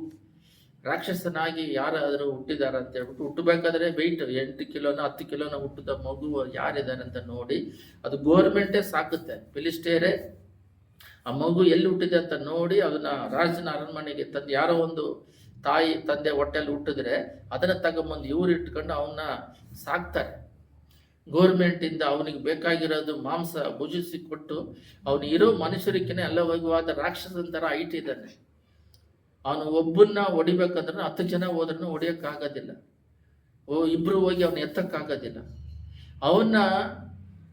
ರಾಕ್ಷಸನಾಗಿ ಯಾರಾದರೂ ಹುಟ್ಟಿದಾರ ಅಂತ ಹೇಳ್ಬಿಟ್ಟು ಹುಟ್ಟಬೇಕಾದ್ರೆ ವೆಯ್ಟ್ 8 ಕಿಲೋನ 10 ಕಿಲೋನ ಹುಟ್ಟಿದ ಮಗು ಯಾರಿದ್ದಾರೆ ಅಂತ ನೋಡಿ, ಅದು ಗೋರ್ಮೆಂಟೇ ಸಾಕುತ್ತೆ. ಫಿಲಿಸ್ಟಿಯರೇ ಆ ಮಗು ಎಲ್ಲಿ ಹುಟ್ಟಿದೆ ಅಂತ ನೋಡಿ ಅದನ್ನ ರಾಜನ ಅರಣ್ಮನೆಗೆ ತಂದು, ಯಾರೋ ಒಂದು ತಾಯಿ ತಂದೆ ಹೊಟ್ಟೆಲ್ಲಿ ಹುಟ್ಟಿದ್ರೆ ಅದನ್ನ ತಗೊಂಬಂದು ಇವ್ರು ಇಟ್ಕೊಂಡು ಅವನ್ನ ಸಾಕ್ತಾರೆ. ಗೋರ್ಮೆಂಟಿಂದ ಅವನಿಗೆ ಬೇಕಾಗಿರೋದು ಮಾಂಸ ಭುಜಿಸಿ ಕೊಟ್ಟು, ಅವನು ಇರೋ ಮನುಷ್ಯರಿಗಿನ ಎಲ್ಲ ವೈಭವಾದ ರಾಕ್ಷಸನ ಥರ ಹೈಟ್ ಇದ್ದಾನೆ. ಅವನು ಒಬ್ಬನ್ನ ಹೊಡಿಬೇಕಂದ್ರೆ 10 ಜನ ಹೋದ್ರೂ ಹೊಡಿಯೋಕ್ಕಾಗೋದಿಲ್ಲ. ಇಬ್ರು ಹೋಗಿ ಅವನ್ನ ಎತ್ತಕ್ಕಾಗೋದಿಲ್ಲ. ಅವನ್ನ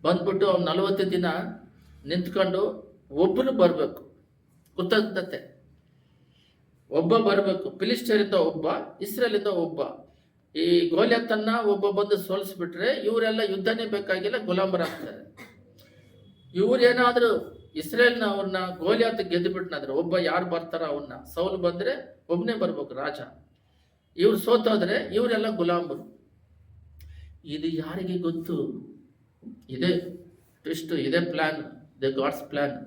ಬಂದ್ಬಿಟ್ಟು ಅವ್ನು 40 ದಿನ ನಿಂತ್ಕೊಂಡು ಒಬ್ಬನು ಬರಬೇಕು, ಕೃತಜ್ಞತೆ ಒಬ್ಬ ಬರಬೇಕು. ಫಿಲಿಸ್ಟಿಯರಿಂದ ಒಬ್ಬ, ಇಸ್ರೇಲಿಂದ ಒಬ್ಬ. ಈ ಗೋಲಿಯತನ್ನ ಒಬ್ಬ ಬಂದು ಸೋಲಿಸ್ಬಿಟ್ರೆ ಇವರೆಲ್ಲ ಯುದ್ಧನೇ ಬೇಕಾಗಿಲ್ಲ, ಗುಲಾಮರಾಗ್ತಾರೆ. ಇವ್ರೇನಾದ್ರೂ ಇಸ್ರೇಲ್ನವ್ರನ್ನ ಗೋಲಿಯಾತ ಗೆದ್ದು ಬಿಟ್ನಾದ್ರೆ ಒಬ್ಬ ಯಾರು ಬರ್ತಾರ ಅವನ್ನ, ಸೌಲ್ ಬಂದ್ರೆ ಒಬ್ಬನೇ ಬರ್ಬೇಕು ರಾಜ. ಇವ್ರು ಸೋತೋದ್ರೆ ಇವರೆಲ್ಲ ಗುಲಾಮರು. ಇದು ಯಾರಿಗೆ ಗೊತ್ತು? ಇದೇ ಟ್ವಿಸ್ಟ್, ಇದೇ ಪ್ಲಾನ್, ದ ಗಾಡ್ಸ್ ಪ್ಲಾನ್.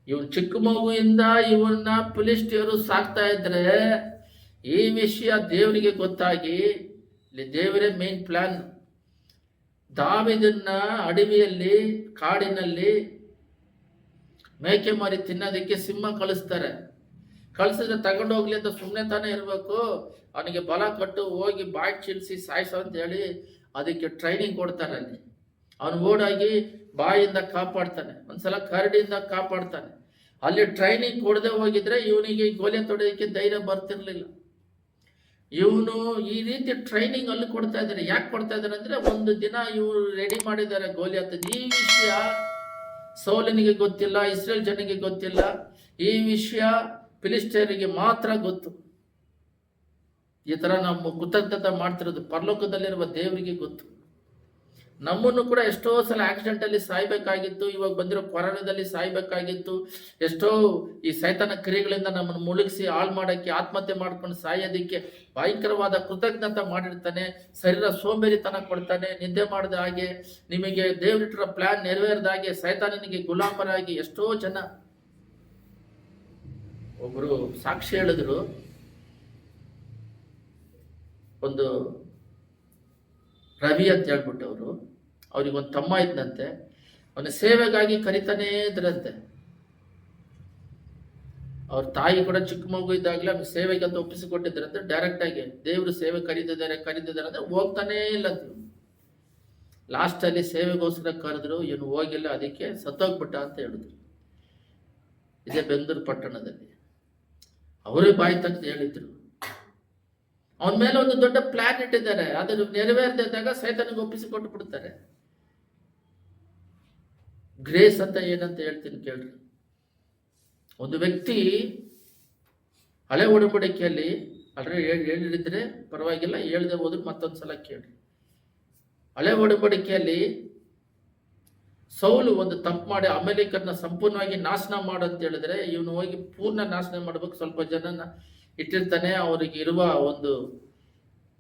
ಇವ್ರು ಚಿಕ್ಕ ಮಗುವಿಂದ ಇವನ್ನ ಫಿಲಿಸ್ಟಿಯರು ಸಾಕ್ತಾ ಇದ್ರೆ ಈ ವಿಷಯ ದೇವರಿಗೆ ಗೊತ್ತಾಗಿ, ಇಲ್ಲಿ ದೇವರೇ ಮೇನ್ ಪ್ಲಾನ್. ದಾವೀದನ್ನ ಅಡವಿಯಲ್ಲಿ ಕಾಡಿನಲ್ಲಿ ಮೇಕೆ ಮಾರಿ ತಿನ್ನೋದಕ್ಕೆ ಸಿಂಹ ಕಳಿಸ್ತಾರೆ. ಕಳ್ಸಿದ್ರೆ ತಗೊಂಡು ಹೋಗ್ಲಿ ಅಂತ ಸುಮ್ಮನೆ ತಾನೇ ಇರಬೇಕು. ಅವನಿಗೆ ಬಲ ಕೊಟ್ಟು ಹೋಗಿ ಬಾಯಿ ಚೀಲ್ಸಿ ಸಾಯಿಸೋ ಅಂತ ಹೇಳಿ ಅದಕ್ಕೆ ಟ್ರೈನಿಂಗ್ ಕೊಡ್ತಾನೆ. ಅಲ್ಲಿ ಅವನು ಓಡಾಗಿ ಬಾಯಿಂದ ಕಾಪಾಡ್ತಾನೆ, ಒಂದ್ಸಲ ಕರಡಿಯಿಂದ ಕಾಪಾಡ್ತಾನೆ. ಅಲ್ಲಿ ಟ್ರೈನಿಂಗ್ ಕೊಡದೆ ಹೋಗಿದ್ರೆ ಇವನಿಗೆ ಗೋಲಿ ತೊಡೋದಕ್ಕೆ ಧೈರ್ಯ ಬರ್ತಿರ್ಲಿಲ್ಲ. ಇವನು ಈ ರೀತಿ ಟ್ರೈನಿಂಗ್ ಅಲ್ಲಿ ಕೊಡ್ತಾ ಇದ್ದಾರೆ. ಯಾಕೆ ಕೊಡ್ತಾ ಇದ್ದಾರೆ ಅಂದ್ರೆ, ಒಂದು ದಿನ ಇವರು ರೆಡಿ ಮಾಡಿದ್ದಾರೆ ಗೋಲಿಯಾತ್. ಈ ವಿಷಯ ಸೌಲನಿಗೆ ಗೊತ್ತಿಲ್ಲ, ಇಸ್ರೇಲ್ ಜನರಿಗೆ ಗೊತ್ತಿಲ್ಲ. ಈ ವಿಷಯ ಫಿಲಿಸ್ಟೀಯರಿಗೆ ಮಾತ್ರ ಗೊತ್ತು. ಈ ತರ ನಾವು ಕೃತಜ್ಞತೆ ಮಾಡ್ತಿರೋದು ಪರಲೋಕದಲ್ಲಿರುವ ದೇವರಿಗೆ ಗೊತ್ತು. ನಮ್ಮನ್ನು ಕೂಡ ಎಷ್ಟೋ ಸಲ ಆಕ್ಸಿಡೆಂಟ್ ಅಲ್ಲಿ ಸಾಯ್ಬೇಕಾಗಿತ್ತು, ಇವಾಗ ಬಂದಿರೋ ಕೊರೋನಾದಲ್ಲಿ ಸಾಯ್ಬೇಕಾಗಿತ್ತು. ಎಷ್ಟೋ ಈ ಸೈತಾನ ಕ್ರಿಯೆಗಳಿಂದ ನಮ್ಮನ್ನು ಮುಳುಗಿಸಿ ಹಾಳು ಮಾಡಕ್ಕೆ, ಆತ್ಮಹತ್ಯೆ ಮಾಡ್ಕೊಂಡು ಸಾಯೋದಿಕ್ಕೆ ಭಯಂಕರವಾದ ಕೃತಜ್ಞತೆ ಮಾಡಿರ್ತಾನೆ. ಶರೀರ ಸೋಂಬೇರಿತನ ಕೊಡ್ತಾನೆ, ನಿದ್ದೆ ಮಾಡಿದ ಹಾಗೆ, ನಿಮಗೆ ದೇವರಿಟ್ಟಿರೋ ಪ್ಲಾನ್ ನೆರವೇರಿದ ಹಾಗೆ ಸೈತಾನನಿಗೆ ಗುಲಾಮರಾಗಿ ಎಷ್ಟೋ ಜನ. ಒಬ್ರು ಸಾಕ್ಷಿ ಹೇಳಿದ್ರು, ಒಂದು ರವಿ ಅಂತ ಹೇಳ್ಬಿಟ್ಟು ಅವ್ರಿಗೊಂದು ತಮ್ಮ ಇದ್ದಂತೆ. ಅವನ ಸೇವೆಗಾಗಿ ಕರಿತಾನೇ ಇದ್ರಂತೆ. ಅವ್ರ ತಾಯಿ ಕೂಡ ಚಿಕ್ಕ ಮಗು ಇದ್ದಾಗಲೇ ಅವ್ನ ಸೇವೆಗೆ ಅಂತ ಒಪ್ಪಿಸಿಕೊಟ್ಟಿದ್ರಂತೆ. ಡೈರೆಕ್ಟ್ ಆಗಿ ದೇವರು ಸೇವೆ ಕರೀತಿದ್ದಾರೆ ಅಂದ್ರೆ ಹೋಗ್ತಾನೇ ಇಲ್ಲ ಅಂತ. ಲಾಸ್ಟ್ ಅಲ್ಲಿ ಸೇವೆಗೋಸ್ಕರ ಕರೆದ್ರು, ಇವನು ಹೋಗಿಲ್ಲ, ಅದಕ್ಕೆ ಸತ್ತೋಗ್ಬಿಟ್ಟ ಅಂತ ಹೇಳಿದ್ರು. ಇದೇ ಬೆಂಗಳೂರು ಪಟ್ಟಣದಲ್ಲಿ ಅವರೇ ಬಾಯಿ ತೆಗೆದು ಹೇಳಿದ್ರು. ಅವನ ಮೇಲೆ ಒಂದು ದೊಡ್ಡ ಪ್ಲಾನ್ ಇಟ್ಟಿದ್ದಾರೆ, ಅದನ್ನು ನೆರವೇರದಿದ್ದಾಗ ಸೈತಾನಿಗೆ ಒಪ್ಪಿಸಿಕೊಟ್ಟು ಬಿಡ್ತಾರೆ. ಗ್ರೇಸ್ ಅಂತ ಏನಂತ ಹೇಳ್ತೀನಿ ಕೇಳ್ರಿ. ಒಂದು ವ್ಯಕ್ತಿ ಹಳೆ ಒಡಂಬಡಿಕೆಯಲ್ಲಿ ಆಲ್ರೆಡಿ ಹೇಳಿದ್ರೆ ಪರವಾಗಿಲ್ಲ, ಹೇಳದೆ ಹೋದ್ರೆ ಮತ್ತೊಂದ್ಸಲ ಕೇಳ್ರಿ. ಹಳೆ ಒಡಂಬಡಿಕೆಯಲ್ಲಿ ಸೌಲು ಒಂದು ತಪ್ಪು ಮಾಡಿ ಅಮೆರಿಕನ್ನ ಸಂಪೂರ್ಣವಾಗಿ ನಾಶನ ಮಾಡಂತ ಹೇಳಿದ್ರೆ, ಇವನು ಹೋಗಿ ಪೂರ್ಣ ನಾಶನ ಮಾಡ್ಬೇಕು. ಸ್ವಲ್ಪ ಜನನ ಇಟ್ಟಿರ್ತಾನೆ, ಅವರಿಗೆ ಇರುವ ಒಂದು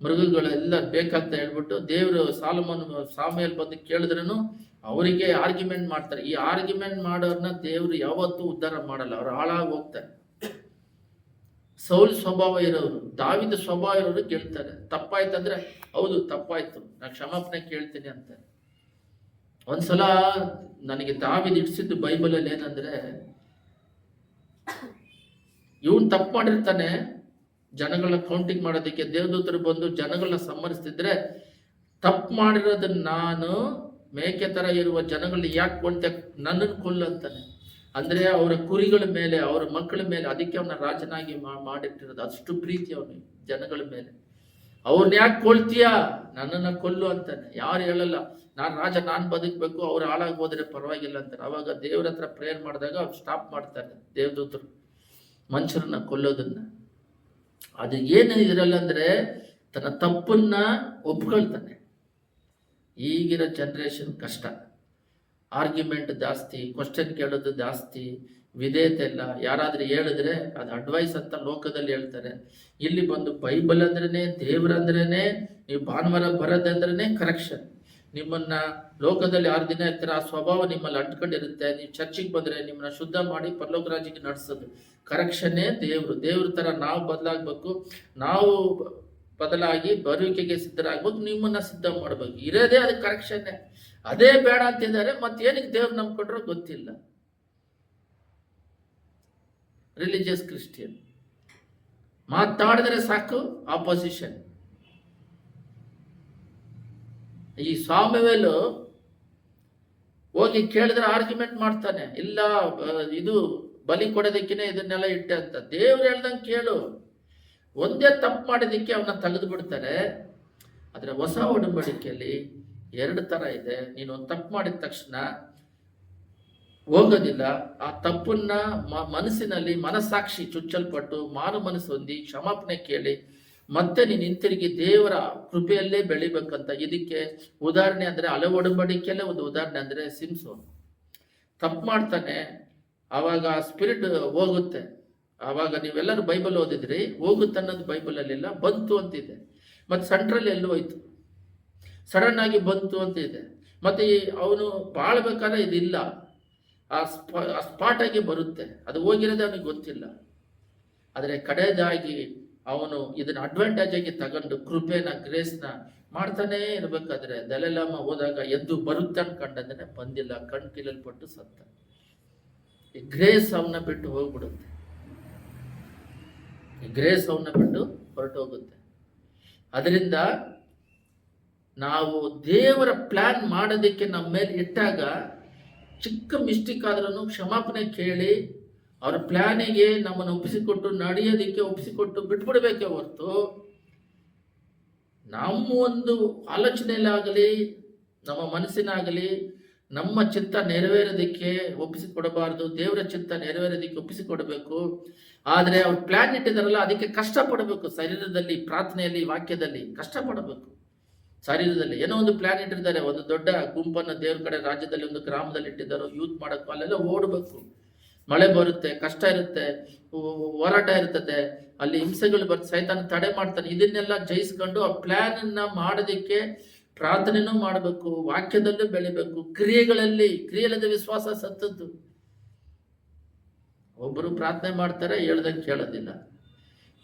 ಮೃಗಗಳೆಲ್ಲ ಬೇಕಂತ ಹೇಳ್ಬಿಟ್ಟು ದೇವರು ಸಾಮುವೇಲ್ ಬಂದು ಕೇಳಿದ್ರೂ ಅವರಿಗೆ ಆರ್ಗ್ಯುಮೆಂಟ್ ಮಾಡ್ತಾರೆ. ಈ ಆರ್ಗ್ಯುಮೆಂಟ್ ಮಾಡೋರ್ನ ದೇವರು ಯಾವತ್ತೂ ಉದ್ಧಾರ ಮಾಡಲ್ಲ, ಅವ್ರು ಹಾಳಾಗಿ ಹೋಗ್ತಾರೆ. ಸೌಲ್ ಸ್ವಭಾವ ಇರೋರು, ದಾವಿದ ಸ್ವಭಾವ ಇರೋರು ಕೇಳ್ತಾರೆ. ತಪ್ಪಾಯ್ತಂದ್ರೆ ಹೌದು ತಪ್ಪಾಯ್ತು, ನಾನು ಕ್ಷಮಾಪಣೆ ಕೇಳ್ತೀನಿ ಅಂತ. ಒಂದ್ಸಲ ನನಗೆ ದಾವಿದ ಇಡ್ಸಿದ್ದು ಬೈಬಲಲ್ಲಿ ಏನಂದ್ರೆ, ಇವನ್ ತಪ್ಪು ಮಾಡಿರ್ತಾನೆ, ಜನಗಳನ್ನ ಕೌಂಟಿಂಗ್ ಮಾಡೋದಕ್ಕೆ ದೇವದೂತರು ಬಂದು ಜನಗಳನ್ನ ಸಂಹರಿಸ್ತಿದ್ರೆ, ತಪ್ಪು ಮಾಡಿರೋದನ್ನ ನಾನು ಮೇಕೆ ತರ ಇರುವ ಜನಗಳನ್ನ ಯಾಕೆ ಕೊಲ್ತೆ, ನನ್ನನ್ನು ಕೊಲ್ಲು ಅಂತಾನೆ. ಅಂದ್ರೆ ಅವರ ಕುರಿಗಳ ಮೇಲೆ, ಅವರ ಮಕ್ಕಳ ಮೇಲೆ, ಅದಕ್ಕೆ ಅವನ ರಾಜನಾಗಿ ಮಾಡಿಟ್ಟಿರೋದು. ಅಷ್ಟು ಪ್ರೀತಿ ಅವನಿಗೆ ಜನಗಳ ಮೇಲೆ. ಅವ್ರನ್ನ ಯಾಕೆ ಕೊಳ್ತೀಯಾ, ನನ್ನನ್ನ ಕೊಲ್ಲು ಅಂತಾನೆ. ಯಾರು ಹೇಳಲ್ಲ ನಾನು ರಾಜ, ನಾನು ಬದುಕಬೇಕು, ಅವ್ರು ಹಾಳಾಗಿ ಹೋದ್ರೆ ಪರವಾಗಿಲ್ಲ ಅಂತಾರೆ. ಅವಾಗ ದೇವ್ರ ಹತ್ರ ಪ್ರೇಯರ್ ಮಾಡಿದಾಗ ಅವ್ರು ಸ್ಟಾಪ್ ಮಾಡ್ತಾರೆ ದೇವದೂತರು ಮನುಷ್ಯರನ್ನ ಕೊಲ್ಲೋದನ್ನ. ಅದು ಏನು ಇದ್ರಲ್ಲ ಅಂದ್ರೆ, ತನ್ನ ತಪ್ಪನ್ನ ಒಪ್ಕೊಳ್ತಾನೆ. ಈಗಿರೋ ಜನ್ರೇಷನ್ ಕಷ್ಟ, ಆರ್ಗ್ಯುಮೆಂಟ್ ಜಾಸ್ತಿ, ಕ್ವಶನ್ ಕೇಳೋದು ಜಾಸ್ತಿ, ವಿಧೇಯತೆ ಇಲ್ಲ. ಯಾರಾದ್ರೂ ಹೇಳಿದ್ರೆ ಅದು ಅಡ್ವೈಸ್ ಅಂತ ಲೋಕದಲ್ಲಿ ಹೇಳ್ತಾರೆ. ಇಲ್ಲಿ ಬಂದು ಬೈಬಲ್ ಅಂದ್ರೇನೆ, ದೇವ್ರಂದ್ರೇನೆ, ನೀವು ಭಾನುವಾರ ಬರೋದಂದ್ರೇನೆ ಕರೆಕ್ಷನ್. ನಿಮ್ಮನ್ನ ಲೋಕದಲ್ಲಿ 6 ದಿನ ಇರ್ತೀರ, ಆ ಸ್ವಭಾವ ನಿಮ್ಮಲ್ಲಿ ಅಂಟ್ಕೊಂಡಿರುತ್ತೆ. ನೀವು ಚರ್ಚಿಗೆ ಬಂದ್ರೆ ನಿಮ್ಮನ್ನ ಶುದ್ಧ ಮಾಡಿ ಪರಲೋಕ ರಾಜ್ಯಕ್ಕೆ ನಡೆಸೋದು. ಕರೆಕ್ಷನ್ನೇ ದೇವ್ರು. ದೇವ್ರ ತರ ನಾವು ಬದಲಾಗಬೇಕು, ನಾವು ಬದಲಾಗಿ ಬರುವಿಕೆಗೆ ಸಿದ್ಧರಾಗ್ಬೇಕು, ನಿಮ್ಮನ್ನ ಸಿದ್ಧ ಮಾಡ್ಬೇಕು. ಇರೋದೇ ಅದು ಕರೆಕ್ಷನ್ನೇ. ಅದೇ ಬೇಡ ಅಂತಿದ್ದಾರೆ, ಮತ್ತೇನಿಗೆ ದೇವ್ರು ನಂಬ್ಕೊಂಡ್ರೋ ಗೊತ್ತಿಲ್ಲ. ರಿಲಿಜಿಯಸ್ ಕ್ರಿಶ್ಚಿಯನ್ ಮಾತಾಡಿದ್ರೆ ಸಾಕು ಆಪೋಸಿಷನ್. ಈ ಸಾಮುವೇಲು ಹೋಗಿ ಕೇಳಿದ್ರೆ ಆರ್ಗ್ಯುಮೆಂಟ್ ಮಾಡ್ತಾನೆ, ಇಲ್ಲ ಇದು ಬಲಿ ಕೊಡೋದಕ್ಕಿನೇ ಇದನ್ನೆಲ್ಲ ಇಟ್ಟೆ ಅಂತ. ದೇವ್ರು ಹೇಳ್ದಂಗೆ ಕೇಳು. ಒಂದೇ ತಪ್ಪು ಮಾಡಿದಕ್ಕೆ ಅವನ್ನ ತೆಗೆದು ಬಿಡ್ತಾರೆ. ಆದ್ರೆ ಹೊಸ ಒಡಂಬಡಿಕೆಯಲ್ಲಿ 2 ತರ ಇದೆ. ನೀನು ಒಂದು ತಪ್ಪು ಮಾಡಿದ ತಕ್ಷಣ ಹೋಗೋದಿಲ್ಲ. ಆ ತಪ್ಪನ್ನ ಮನಸ್ಸಿನಲ್ಲಿ ಮನಸ್ಸಾಕ್ಷಿ ಚುಚ್ಚಲ್ಪಟ್ಟು ಮಾರು ಮನಸ್ಸು ಹೊಂದಿ ಕ್ಷಮಾಪಣೆ ಕೇಳಿ ಮತ್ತೆ ನೀನು ಹಿಂತಿರುಗಿ ದೇವರ ಕೃಪೆಯಲ್ಲೇ ಬೆಳಿಬೇಕಂತ. ಇದಕ್ಕೆ ಉದಾಹರಣೆ ಅಂದ್ರೆ, ಹಳೆ ಒಡಂಬಡಿಕೆಯಲ್ಲೇ ಒಂದು ಉದಾಹರಣೆ ಅಂದ್ರೆ ಸಿಂಸೋನ್ ತಪ್ಪು ಮಾಡ್ತಾನೆ, ಆವಾಗ ಸ್ಪಿರಿಟ್ ಹೋಗುತ್ತೆ. ಆವಾಗ ನೀವೆಲ್ಲರೂ ಬೈಬಲ್ ಓದಿದ್ರಿ, ಹೋಗುತ್ತೆ ಅನ್ನೋದು ಬೈಬಲಲ್ಲಿಲ್ಲ, ಬಂತು ಅಂತಿದೆ. ಮತ್ತೆ ಸೆಂಟ್ರಲ್ ಎಲ್ಲೂ ಹೋಯ್ತು, ಸಡನ್ ಆಗಿ ಬಂತು ಅಂತ ಇದೆ. ಮತ್ತೆ ಅವನು ಬಾಳ್ಬೇಕಾದ್ರೆ ಇದಿಲ್ಲ, ಆ ಸ್ಪಾಟ್ ಆಗಿ ಬರುತ್ತೆ. ಅದು ಹೋಗಿರೋದೇ ಅವನಿಗೆ ಗೊತ್ತಿಲ್ಲ. ಆದರೆ ಕಡೆಯದಾಗಿ ಅವನು ಇದನ್ನ ಅಡ್ವಾಂಟೇಜ್ ಆಗಿ ತಗೊಂಡು ಕೃಪೆನ, ಗ್ರೇಸ್ನ ಮಾಡ್ತಾನೇ ಇರ್ಬೇಕಾದ್ರೆ ದಲೈಲಾಮ ಹೋದಾಗ ಎದ್ದು ಬರುತ್ತೆ ಅನ್ಕೊಂಡಂದ್ರೆ ಬಂದಿಲ್ಲ, ಕಣ್ ಕೀಳಲ್ಪಟ್ಟು ಸತ್ತ. ಈ ಗ್ರೇಸ್ ಅವನ್ನ ಬಿಟ್ಟು ಹೋಗ್ಬಿಡುತ್ತೆ. ಗ್ರೇಸ್ ಅವನ್ನ ಬಿಟ್ಟು ಹೊರಟೋಗುತ್ತೆ. ಅದರಿಂದ ನಾವು ದೇವರ ಪ್ಲಾನ್ ಮಾಡೋದಕ್ಕೆ ನಮ್ಮ ಮೇಲೆ ಇಟ್ಟಾಗ ಚಿಕ್ಕ ಮಿಸ್ಟೇಕ್ ಆದ್ರೂ ಕ್ಷಮಾಪಣೆ ಕೇಳಿ ಅವರ ಪ್ಲಾನಿಗೆ ನಮ್ಮನ್ನು ಒಪ್ಪಿಸಿಕೊಟ್ಟು ನಡೆಯೋದಕ್ಕೆ ಒಪ್ಪಿಸಿಕೊಟ್ಟು ಬಿಟ್ಬಿಡ್ಬೇಕೆ ಹೊರತು ನಮ್ಮ ಒಂದು ಆಲೋಚನೆಯಲ್ಲಾಗಲಿ ನಮ್ಮ ಮನಸ್ಸಿನಾಗಲಿ ನಮ್ಮ ಚಿತ್ತ ನೆರವೇರೋದಕ್ಕೆ ಒಪ್ಪಿಸಿಕೊಡಬಾರ್ದು. ದೇವರ ಚಿತ್ತ ನೆರವೇರೋದಕ್ಕೆ ಒಪ್ಪಿಸಿಕೊಡಬೇಕು. ಆದರೆ ಅವ್ರು ಪ್ಲಾನ್ ಇಟ್ಟಿದಾರಲ್ಲ ಅದಕ್ಕೆ ಕಷ್ಟಪಡಬೇಕು. ಶರೀರದಲ್ಲಿ, ಪ್ರಾರ್ಥನೆಯಲ್ಲಿ, ವಾಕ್ಯದಲ್ಲಿ ಕಷ್ಟಪಡಬೇಕು. ಶರೀರದಲ್ಲಿ ಏನೋ ಒಂದು ಪ್ಲಾನ್ ಇಟ್ಟಿರ್ತಾರೆ, ಒಂದು ದೊಡ್ಡ ಗುಂಪನ್ನು ದೇವ್ರ ಕಡೆ ರಾಜ್ಯದಲ್ಲಿ ಒಂದು ಗ್ರಾಮದಲ್ಲಿ ಇಟ್ಟಿದ್ದಾರೋ ಯೂತ್ ಮಾಡೋಕ್ಕೂ ಅಲ್ಲೆಲ್ಲ ಓಡಬೇಕು. ಮಳೆ ಬರುತ್ತೆ, ಕಷ್ಟ ಇರುತ್ತೆ, ಹೋರಾಟ ಇರ್ತದೆ, ಅಲ್ಲಿ ಹಿಂಸೆಗಳು ಬರುತ್ತೆ, ಸೈತಾನ ತಡೆ ಮಾಡ್ತಾನೆ. ಇದನ್ನೆಲ್ಲ ಜಯಿಸ್ಕೊಂಡು ಆ ಪ್ಲಾನ್ ಮಾಡೋದಕ್ಕೆ ಪ್ರಾರ್ಥನೆನೂ ಮಾಡಬೇಕು, ವಾಕ್ಯದಲ್ಲೂ ಬೆಳಿಬೇಕು, ಕ್ರಿಯೆಯಲ್ಲಿ ವಿಶ್ವಾಸ ಸತ್ತದ್ದು. ಒಬ್ಬರು ಪ್ರಾರ್ಥನೆ ಮಾಡ್ತಾರೆ, ಹೇಳ್ದಂಗೆ ಕೇಳೋದಿಲ್ಲ.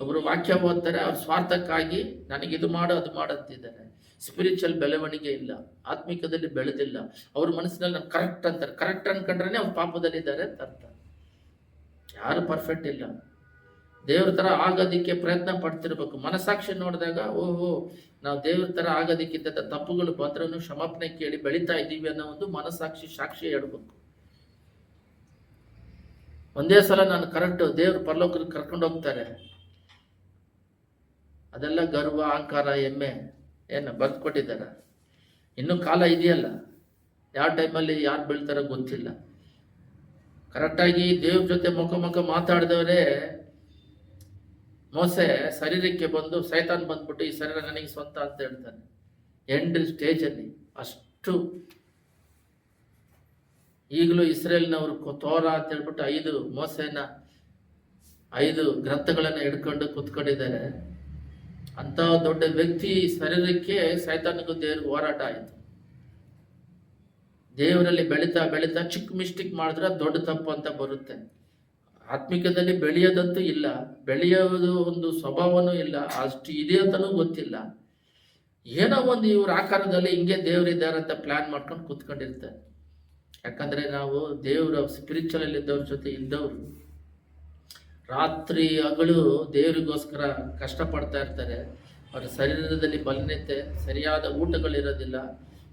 ಒಬ್ಬರು ವಾಕ್ಯ ಓದ್ತಾರೆ, ಅವ್ರ ಸ್ವಾರ್ಥಕ್ಕಾಗಿ ನನಗಿದು ಮಾಡು ಅದು ಮಾಡಂತಿದ್ದಾರೆ. ಸ್ಪಿರಿಚುವಲ್ ಬೆಳವಣಿಗೆ ಇಲ್ಲ, ಆತ್ಮಿಕದಲ್ಲಿ ಬೆಳೆದಿಲ್ಲ. ಅವ್ರ ಮನಸ್ಸಿನಲ್ಲಿ ನಾನು ಕರೆಕ್ಟ್ ಅಂತಾರೆ. ಕರೆಕ್ಟ್ ಅನ್ಕೊಂಡ್ರೆ ಅವ್ರು ಪಾಪದಲ್ಲಿದ್ದಾರೆ ಅಂತ ಅರ್ಥ. ಯಾರು ಪರ್ಫೆಕ್ಟ್ ಇಲ್ಲ. ದೇವ್ರ ಥರ ಆಗೋದಿಕ್ಕೆ ಪ್ರಯತ್ನ ಪಡ್ತಿರ್ಬೇಕು. ಮನಸ್ಸಾಕ್ಷಿ ನೋಡಿದಾಗ ಓಹೋ ನಾವು ದೇವ್ರ ಥರ ಆಗೋದಕ್ಕಿಂತ ತಪ್ಪುಗಳು ಬಂದ್ರೂ ಕ್ಷಮಾಪಣೆ ಕೇಳಿ ಬೆಳೀತಾ ಇದ್ದೀವಿ ಅನ್ನೋ ಒಂದು ಸಾಕ್ಷಿ ಹೇಳ್ಬೇಕು. ಒಂದೇ ಸಲ ನಾನು ಕರೆಕ್ಟ್ ದೇವ್ರ ಪರಲೋಕರಿಗೆ ಕರ್ಕೊಂಡು ಹೋಗ್ತಾರೆ, ಅದೆಲ್ಲ ಗರ್ವ, ಅಹಂಕಾರ, ಹೆಮ್ಮೆ ಏನು ಬರ್ಕೊಟ್ಟಿದ್ದಾರೆ. ಇನ್ನೂ ಕಾಲ ಇದೆಯಲ್ಲ, ಯಾವ ಟೈಮಲ್ಲಿ ಯಾರು ಬೀಳ್ತಾರೋ ಗೊತ್ತಿಲ್ಲ. ಕರೆಕ್ಟಾಗಿ ದೇವ್ರ ಜೊತೆ ಮುಖ ಮಾತಾಡಿದವರೇ ಮೋಸೆ ಶರೀರಕ್ಕೆ ಬಂದು ಸೈತಾನ್ ಬಂದ್ಬಿಟ್ಟು ಈ ಶರೀರ ನನಗೆ ಸ್ವಂತ ಅಂತ ಹೇಳ್ತಾನೆ. ಎಂಡ್ ಸ್ಟೇಜಲ್ಲಿ ಅಷ್ಟು. ಈಗಲೂ ಇಸ್ರೇಲ್ನವರು ತೋರ ಅಂತ ಹೇಳ್ಬಿಟ್ಟು 5 ಮೋಸೆನ 5 ಗ್ರಂಥಗಳನ್ನು ಹಿಡ್ಕೊಂಡು ಕೂತ್ಕೊಂಡಿದ್ದಾರೆ. ಅಂತ ದೊಡ್ಡ ವ್ಯಕ್ತಿ ಶರೀರಕ್ಕೆ ಸೈತಾನಿಗೂ ದೇವ್ರಿಗೆ ಹೋರಾಟ ಆಯಿತು. ದೇವರಲ್ಲಿ ಬೆಳೀತಾ ಚಿಕ್ಕ ಮಿಸ್ಟೇಕ್ ಮಾಡಿದ್ರೆ ದೊಡ್ಡ ತಪ್ಪು ಅಂತ ಬರುತ್ತೆ. ಆತ್ಮಿಕದಲ್ಲಿ ಬೆಳೆಯೋದಂತೂ ಇಲ್ಲ, ಬೆಳೆಯೋದು ಒಂದು ಸ್ವಭಾವನೂ ಇಲ್ಲ, ಅಷ್ಟು ಇದೆ ಅಂತಲೂ ಗೊತ್ತಿಲ್ಲ. ಏನೋ ಒಂದು ಇವ್ರ ಆಕಾರದಲ್ಲಿ ಹಿಂಗೆ ದೇವರಿದ್ದಾರೆ ಅಂತ ಪ್ಲಾನ್ ಮಾಡ್ಕೊಂಡು ಕೂತ್ಕೊಂಡಿರ್ತಾರೆ. ಯಾಕಂದ್ರೆ ನಾವು ದೇವರ ಸ್ಪಿರಿಚುವಲ್ ಇದ್ದವ್ರ ಜೊತೆ ಇದ್ದವರು. ರಾತ್ರಿ ಹಗಲು ದೇವರಿಗೋಸ್ಕರ ಕಷ್ಟಪಡ್ತಾ ಇರ್ತಾರೆ. ಅವರ ಶರೀರದಲ್ಲಿ ಬಲನತೆ, ಸರಿಯಾದ ಊಟಗಳಿರೋದಿಲ್ಲ,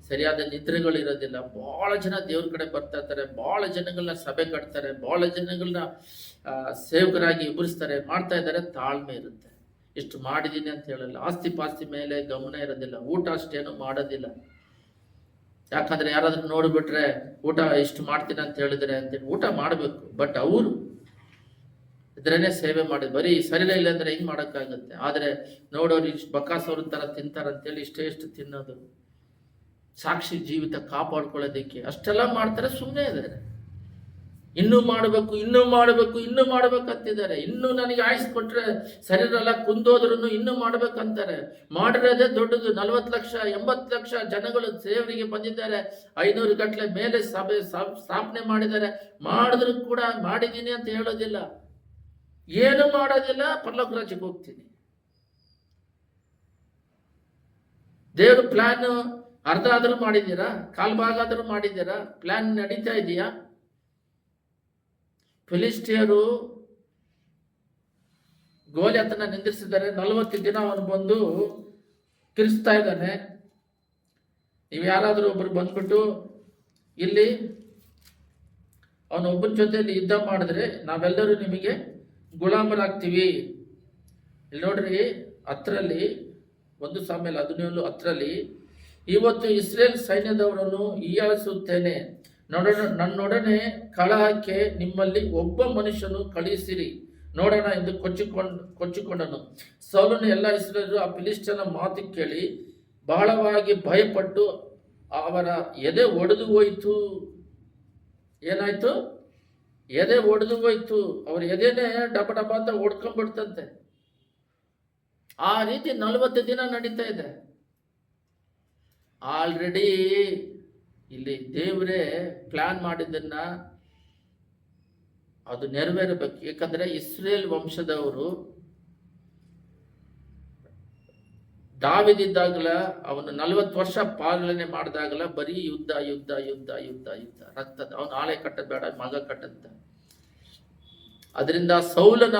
ಸರಿಯಾದ ನಿದ್ರೆಗಳಿರೋದಿಲ್ಲ. ಭಾಳ ಜನ ದೇವ್ರ ಕಡೆ ಬರ್ತಾ ಇರ್ತಾರೆ, ಭಾಳ ಜನಗಳನ್ನ ಸಭೆ ಕಟ್ತಾರೆ, ಭಾಳ ಜನಗಳನ್ನ ಸೇವಕರಾಗಿ ಎಬ್ಬರಿಸ್ತಾರೆ, ಮಾಡ್ತಾ ಇದ್ದಾರೆ. ತಾಳ್ಮೆ ಇರುತ್ತೆ. ಇಷ್ಟು ಮಾಡಿದ್ದೀನಿ ಅಂತ ಹೇಳಲ್ಲ. ಆಸ್ತಿ ಪಾಸ್ತಿ ಮೇಲೆ ಗಮನ ಇರೋದಿಲ್ಲ, ಊಟ ಅಷ್ಟೇನು ಮಾಡೋದಿಲ್ಲ. ಯಾಕಂದ್ರೆ ಯಾರಾದ್ರೂ ನೋಡಿಬಿಟ್ರೆ ಊಟ ಇಷ್ಟು ಮಾಡ್ತೀನಿ ಅಂತ ಹೇಳಿದ್ರೆ ಅಂತೇಳಿ ಊಟ ಮಾಡಬೇಕು. ಬಟ್ ಅವರು ಇದ್ರೇನೆ ಸೇವೆ ಮಾಡಿದ್. ಬರೀ ಶರೀರ ಇಲ್ಲ ಅಂದ್ರೆ ಹೆಂಗ್ ಮಾಡೋಕ್ಕಾಗುತ್ತೆ? ಆದರೆ ನೋಡೋರು ಇಷ್ಟು ಬಕಾಸವ್ರ ಥರ ತಿಂತಾರಂತೇಳಿ ಇಷ್ಟು ತಿನ್ನೋದು, ಸಾಕ್ಷಿ ಜೀವಿತ ಕಾಪಾಡ್ಕೊಳ್ಳೋದಕ್ಕೆ ಅಷ್ಟೆಲ್ಲ ಮಾಡ್ತಾರೆ. ಸುಮ್ಮನೆ ಇದ್ದಾರೆ. ಇನ್ನೂ ಮಾಡ್ಬೇಕಂತಿದ್ದಾರೆ. ಇನ್ನೂ ನನಗೆ ಆಯಿಸ್ಕೊಟ್ರೆ ಶರೀರ ಎಲ್ಲ ಕುಂದೋದ್ರೂ ಇನ್ನೂ ಮಾಡ್ಬೇಕಂತಾರೆ. ಮಾಡಿರೋದೇ ದೊಡ್ಡದು. 40 ಲಕ್ಷ 80 ಲಕ್ಷ ಜನಗಳು ಸೇವರಿಗೆ ಬಂದಿದ್ದಾರೆ. 500 ಗಟ್ಟಲೆ ಮೇಲೆ ಸಭೆ ಸ್ಥಾಪನೆ ಮಾಡಿದ್ದಾರೆ. ಮಾಡಿದ್ರು ಕೂಡ ಮಾಡಿದ್ದೀನಿ ಅಂತ ಹೇಳೋದಿಲ್ಲ, ಏನು ಮಾಡೋದಿಲ್ಲ. ಪರಲೋಕ ರಾಜ್ಯಕ್ಕೆ ಹೋಗ್ತೀನಿ. ದೇವ್ರ ಪ್ಲಾನ್ ಅರ್ಧ ಆದ್ರೂ ಮಾಡಿದ್ದೀರಾ, ಕಾಲ್ ಭಾಗ ಆದ್ರೂ ಮಾಡಿದ್ದೀರಾ? ಪ್ಲಾನ್ ನಡೀತಾ ಇದೆಯಾ? ಫಿಲಿಸ್ಟಿಯರು ಗೋಲಿಯಾತನ ನಿಂದಿಸಿದ್ದಾರೆ. 40 ದಿನ ಅವನು ಬಂದು ಕಿರಿಸ್ತಾ ಇದ್ದಾನೆ. ನೀವು ಯಾರಾದರೂ ಒಬ್ರು ಬಂದ್ಬಿಟ್ಟು ಇಲ್ಲಿ ಅವನೊಬ್ಬನ ಜೊತೆಯಲ್ಲಿ ಯುದ್ಧ ಮಾಡಿದ್ರೆ ನಾವೆಲ್ಲರೂ ನಿಮಗೆ ಗುಲಾಮರಾಗ್ತೀವಿ. ಇಲ್ಲಿ ನೋಡ್ರಿ, 10ರಲ್ಲಿ 1 ಸಾಮ್ಯಲ್ 17 ಇವತ್ತು ಇಸ್ರೇಲ್ ಸೈನ್ಯದವರನ್ನು ಹೀಯಾಳಿಸುತ್ತೇನೆ. ನನ್ನೊಡನೆ ಕಳಹಕ್ಕೆ ನಿಮ್ಮಲ್ಲಿ ಒಬ್ಬ ಮನುಷ್ಯನು ಕಳುಹಿಸಿರಿ ನೋಡೋಣ ಎಂದು ಕೊಚ್ಚಿಕೊಂಡನು. ಸೌಲನು ಎಲ್ಲ ಇಸ್ರೇಲರು ಆ ಫಿಲಿಸ್ಟಿಯನ ಮಾತು ಕೇಳಿ ಬಹಳವಾಗಿ ಭಯಪಟ್ಟು ಅವರ ಎದೆ ಒಡೆದು ಹೋಯಿತು. ಏನಾಯ್ತು? ಎದೆ ಒಡೆದು ಹೋಯ್ತು. ಅವ್ರ ಎದೆನೇ ಡಬ ಅಂತ ಹೊಡ್ಕೊಂಡ್ಬಿಡ್ತಂತೆ. ಆ ರೀತಿ 40 ದಿನ ನಡೀತಾ ಇದೆ. ಆಲ್ರೆಡಿ ಇಲ್ಲಿ ದೇವರೇ ಪ್ಲಾನ್ ಮಾಡಿದ್ದನ್ನ ಅದು ನೆರವೇರಬೇಕು. ಯಾಕಂದ್ರೆ ಇಸ್ರೇಲ್ ವಂಶದವರು ದಾವಿದಿದ್ದಾಗಲ ಅವನು 40 ವರ್ಷ ಪಾಲನೆ ಮಾಡಿದಾಗಲ ಬರೀ ಯುದ್ಧ ರಕ್ತದ. ಅವನು ಆಳೆ ಕಟ್ಟದ್ ಬೇಡ, ಮಗ ಕಟ್ಟದ. ಅದರಿಂದ ಸೌಲನ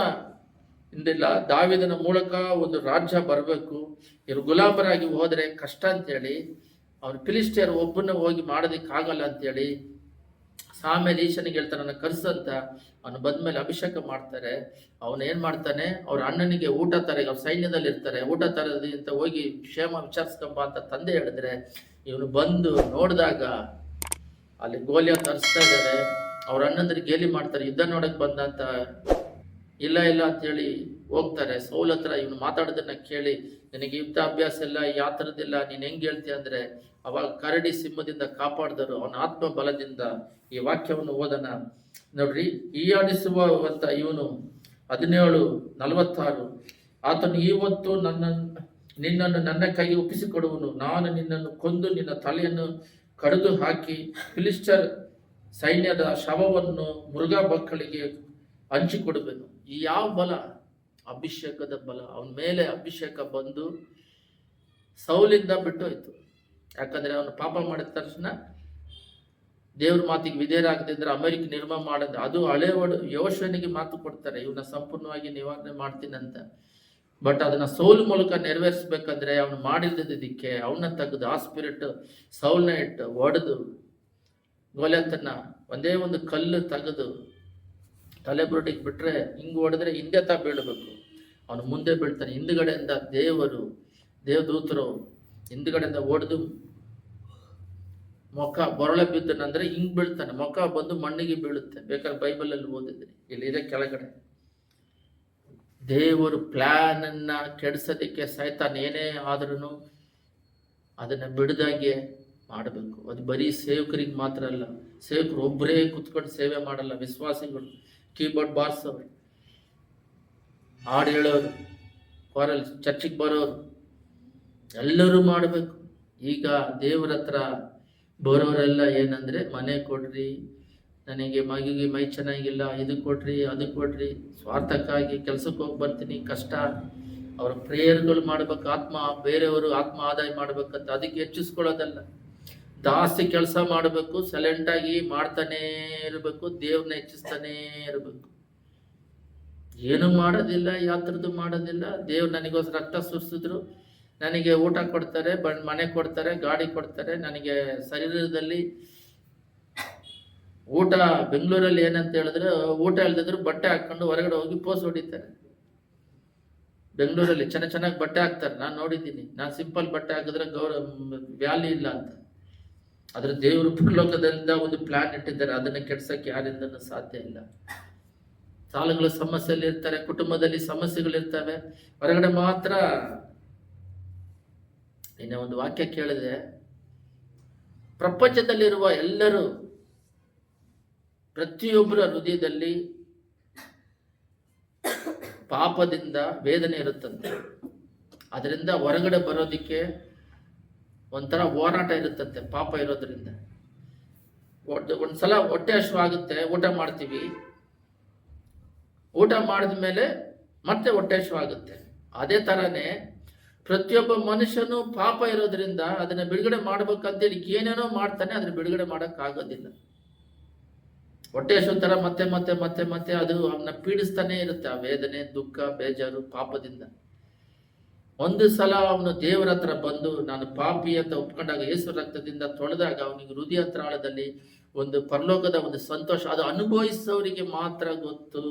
ಇಂದಿಲ್ಲ, ದಾವಿದನ ಮೂಲಕ ಒಂದು ರಾಜ್ಯ ಬರಬೇಕು, ಇವರು ಗುಲಾಮರಾಗಿ ಹೋದ್ರೆ ಕಷ್ಟ ಅಂತೇಳಿ ಅವ್ರು ಫಿಲಿಸ್ಟಿಯರ್ ಒಬ್ಬನ ಹೋಗಿ ಮಾಡೋದಕ್ಕಾಗಲ್ಲ ಅಂತೇಳಿ ಆಮೇಲೆ ಈಶನಿಗೆ ಹೇಳ್ತಾನೆ ನನ್ನ ಕರ್ಸಂತ. ಅವನು ಬಂದ್ಮೇಲೆ ಅಭಿಷೇಕ ಮಾಡ್ತಾರೆ. ಅವನು ಏನ್ ಮಾಡ್ತಾನೆ, ಅವ್ರ ಅಣ್ಣನಿಗೆ ಊಟ ತರ, ಅವ್ರ ಸೈನ್ಯದಲ್ಲಿ ಇರ್ತಾರೆ, ಊಟ ತರದಿ ಅಂತ ಹೋಗಿ ಕ್ಷೇಮ ವಿಚಾರಿಸ್ಕೊಂಬ ಅಂತ ತಂದೆ ಹೇಳಿದ್ರೆ, ಇವನು ಬಂದು ನೋಡಿದಾಗ ಅಲ್ಲಿ ಗೋಲಿಯ ತರಿಸ್ತಾ ಇದ್ದಾರೆ. ಅವ್ರ ಅಣ್ಣಂದ್ರೆ ಗೇಲಿ ಮಾಡ್ತಾರೆ, ಯುದ್ಧ ನೋಡಕ್ ಬಂದ ಅಂತ. ಇಲ್ಲ ಇಲ್ಲ ಅಂತೇಳಿ ಹೋಗ್ತಾರೆ. ಸೌಲ್ ಹತ್ರ ಇವನು ಮಾತಾಡೋದನ್ನ ಕೇಳಿ, ನಿನಗೆ ಯುದ್ಧ ಅಭ್ಯಾಸ ಇಲ್ಲ, ಯಾವ ಥರದಿಲ್ಲ, ನೀನ್ ಹೆಂಗ್ ಹೇಳ್ತೀಯ ಅಂದ್ರೆ, ಅವಾಗ ಕರಡಿ ಸಿಂಹದಿಂದ ಕಾಪಾಡಿದರು ಅವನ ಆತ್ಮ ಬಲದಿಂದ. ಈ ವಾಕ್ಯವನ್ನು ಓದನ ನೋಡ್ರಿ. ಈಯಾಡಿಸುವಂತ ಇವನು 17:46, ಆತನು ಇವತ್ತು ನಿನ್ನನ್ನು ನನ್ನ ಕೈಗೆ ಒಪ್ಪಿಸಿಕೊಡುವನು, ನಾನು ನಿನ್ನನ್ನು ಕೊಂದು ನಿನ್ನ ತಲೆಯನ್ನು ಕಡಿದು ಹಾಕಿ ಫಿಲಿಸ್ಟರ್ ಸೈನ್ಯದ ಶವವನ್ನು ಮೃಗ ಮಕ್ಕಳಿಗೆ ಹಂಚಿಕೊಡುವೆನು. ಈ ಯಾವ ಬಲ? ಅಭಿಷೇಕದ ಬಲ. ಅವನ ಮೇಲೆ ಅಭಿಷೇಕ ಬಂದು ಸೌಲಿಂದ ಬಿಟ್ಟೋಯ್ತು. ಯಾಕಂದ್ರೆ ಅವನು ಪಾಪ ಮಾಡಿದ ತಕ್ಷಣ ದೇವ್ರ ಮಾತಿಗೆ ವಿಧೇಯರಾಗದಿದ್ರೆ ಅಮೆರಿಕ ನಿರ್ಮಾಣ ಮಾಡೋದು. ಅದು ಹಳೆ ಯೋಶನಿಗೆ ಮಾತು ಕೊಡ್ತಾರೆ, ಇವನ್ನ ಸಂಪೂರ್ಣವಾಗಿ ನಿವಾರಣೆ ಮಾಡ್ತೀನಂತ. ಬಟ್ ಅದನ್ನ ಸೌಲ್ ಮೂಲಕ ನೆರವೇರಿಸ್ಬೇಕಂದ್ರೆ ಅವನು ಮಾಡಿದ್ದಕ್ಕೆ ಅವನ್ನ ತೆಗೆದು ಆ ಸ್ಪಿರಿಟ್ ಸೌಲ್ನ ಇಟ್ಟು ಒಡೆದು ಗೋಲ್ಯಾತನ್ನ ಒಂದೇ ಒಂದು ಕಲ್ಲು ತೆಗೆದು ತಲೆ ಬುರುಟಿಗೆ ಬಿಟ್ರೆ ಹಿಂಗ್ ಹೊಡೆದ್ರೆ ಹಿಂದೆ ಬೀಳಬೇಕು, ಅವನು ಮುಂದೆ ಬೀಳ್ತಾನೆ. ಹಿಂದ್ಗಡೆಯಿಂದ ದೇವದೂತರು ಹಿಂದ್ಗಡೆಯಿಂದ ಹೊಡೆದು ಮೊಕ್ಕ ಬೊರಳೆ ಬಿದ್ದನಂದ್ರೆ ಹಿಂಗ್ ಬೀಳ್ತಾನೆ, ಮೊಕ್ಕ ಬಂದು ಮಣ್ಣಿಗೆ ಬೀಳುತ್ತೆ. ಬೇಕಾದ್ರೆ ಬೈಬಲ್ ಅಲ್ಲಿ ಓದಿದ್ರಿ, ಇಲ್ಲಿದೆ ಕೆಳಗಡೆ. ದೇವರು ಪ್ಲಾನ್ ಅನ್ನ ಕೆಡಿಸೋದಕ್ಕೆ ಸೈತಾನ್ ಏನೇ ಆದ್ರೂ ಅದನ್ನ ಬಿಡದಾಗೆ ಮಾಡಬೇಕು. ಅದು ಬರೀ ಸೇವಕರಿಗೆ ಮಾತ್ರ ಅಲ್ಲ, ಸೇವಕರು ಒಬ್ಬರೇ ಕುತ್ಕೊಂಡು ಸೇವೆ ಮಾಡಲ್ಲ. ವಿಶ್ವಾಸಿಗಳು, ಕೀಬೋರ್ಡ್ ಬಾರ್ಸೋರು, ಹಾಡು ಹೇಳೋರು, ಕೋರಲ್ ಚರ್ಚಿಗೆ ಬರೋರು ಎಲ್ಲರೂ ಮಾಡಬೇಕು. ಈಗ ದೇವ್ರ ಹತ್ರ ಬರೋರೆಲ್ಲ ಏನಂದ್ರೆ, ಮನೆ ಕೊಡ್ರಿ, ನನಗೆ ಮಗಿಗೆ ಮೈ ಚೆನ್ನಾಗಿಲ್ಲ, ಇದು ಕೊಡ್ರಿ ಅದು ಕೊಡ್ರಿ, ಸ್ವಾರ್ಥಕ್ಕಾಗಿ ಕೆಲ್ಸಕ್ಕೆ ಹೋಗಿ ಬರ್ತೀನಿ, ಕಷ್ಟ. ಅವ್ರ ಪ್ರೇಯರ್ಗಳು ಮಾಡ್ಬೇಕು, ಬೇರೆಯವರು ಆತ್ಮ ಆದಾಯ ಮಾಡ್ಬೇಕಂತ ಅದಕ್ಕೆ ಹೆಚ್ಚಿಸ್ಕೊಳ್ಳೋದಲ್ಲ. ಜಾಸ್ತಿ ಕೆಲಸ ಮಾಡಬೇಕು, ಸೈಲೆಂಟಾಗಿ ಮಾಡ್ತಾನೇ ಇರಬೇಕು, ದೇವ್ರನ್ನ ಹೆಚ್ಚಿಸ್ತಾನೇ ಇರಬೇಕು. ಏನು ಮಾಡೋದಿಲ್ಲ, ಯಾತ್ರದ್ದು ಮಾಡೋದಿಲ್ಲ. ದೇವ್ರು ನನಗೋಸ್ಕರ ರಕ್ತ ಸುರಿಸಿದ್ರು, ನನಗೆ ಊಟ ಕೊಡ್ತಾರೆ, ಮನೆ ಕೊಡ್ತಾರೆ, ಗಾಡಿ ಕೊಡ್ತಾರೆ. ನನಗೆ ಶರೀರದಲ್ಲಿ ಊಟ, ಬೆಂಗಳೂರಲ್ಲಿ ಏನಂತ ಹೇಳಿದ್ರೆ ಊಟ ಇಲ್ದಿದ್ರು ಬಟ್ಟೆ ಹಾಕೊಂಡು ಹೊರಗಡೆ ಹೋಗಿ ಪೋಸ್ ಹೊಡಿತಾರೆ. ಬೆಂಗಳೂರಲ್ಲಿ ಚೆನ್ನಾಗಿ ಬಟ್ಟೆ ಹಾಕ್ತಾರೆ, ನಾನು ನೋಡಿದ್ದೀನಿ. ನಾನು ಸಿಂಪಲ್ ಬಟ್ಟೆ ಹಾಕಿದ್ರೆ ವ್ಯಾಲ್ಯೂ ಇಲ್ಲ ಅಂತ. ಆದ್ರೆ ದೇವರು ಪರಲೋಕದಿಂದ ಒಂದು ಪ್ಲಾನ್ ಇಟ್ಟಿದ್ದಾರೆ, ಅದನ್ನ ಕೆಡ್ಸಕ್ಕೆ ಯಾರಿಂದನೂ ಸಾಧ್ಯ ಇಲ್ಲ. ಸಾಲಗಳ ಸಮಸ್ಯೆಯಲ್ಲಿ ಇರ್ತಾರೆ, ಕುಟುಂಬದಲ್ಲಿ ಸಮಸ್ಯೆಗಳಿರ್ತವೆ, ಹೊರಗಡೆ ಮಾತ್ರ. ಇನ್ನೇ ಒಂದು ವಾಕ್ಯ ಕೇಳಿದೆ, ಪ್ರಪಂಚದಲ್ಲಿರುವ ಎಲ್ಲರೂ ಪ್ರತಿಯೊಬ್ಬರ ಹೃದಯದಲ್ಲಿ ಪಾಪದಿಂದ ವೇದನೆ ಇರುತ್ತಂತೆ. ಅದರಿಂದ ಹೊರಗಡೆ ಬರೋದಿಕ್ಕೆ ಒಂಥರ ಹೋರಾಟ ಇರುತ್ತಂತೆ, ಪಾಪ ಇರೋದ್ರಿಂದ. ಒಂದ್ಸಲ ಹೊಟ್ಟೆ ಹಸಿವಾಗುತ್ತೆ, ಊಟ ಮಾಡ್ತೀವಿ, ಊಟ ಮಾಡಿದ ಮೇಲೆ ಮತ್ತೆ ಹೊಟ್ಟೆ ಹಸಿವಾಗುತ್ತೆ. ಅದೇ ತರನೇ ಪ್ರತಿಯೊಬ್ಬ ಮನುಷ್ಯನು ಪಾಪ ಇರೋದ್ರಿಂದ ಅದನ್ನ ಬಿಡುಗಡೆ ಮಾಡ್ಬೇಕಂತೇಳಿ ಏನೇನೋ ಮಾಡ್ತಾನೆ, ಅದನ್ನ ಬಿಡುಗಡೆ ಮಾಡೋಕ್ಕಾಗೋದಿಲ್ಲ. ಹೊಟ್ಟೆ ಹಸಿವು ತರ ಮತ್ತೆ ಮತ್ತೆ ಮತ್ತೆ ಮತ್ತೆ ಅದು ಅವನ್ನ ಪೀಡಿಸ್ತಾನೆ ಇರುತ್ತೆ. ಆ ವೇದನೆ, ದುಃಖ, ಬೇಜಾರು ಪಾಪದಿಂದ. ಒಂದು ಸಲ ಅವನು ದೇವರ ಹತ್ರ ಬಂದು ನಾನು ಪಾಪಿ ಅಂತ ಒಪ್ಕೊಂಡಾಗ, ಯೇಸು ರಕ್ತದಿಂದ ತೊಳೆದಾಗ ಅವನಿಗೆ ಹೃದಯ ತ್ರಾಳದಲ್ಲಿ ಒಂದು ಪರಲೋಕದ ಒಂದು ಸಂತೋಷ. ಅದು ಅನುಭವಿಸೋರಿಗೆ ಮಾತ್ರ ಗೊತ್ತು.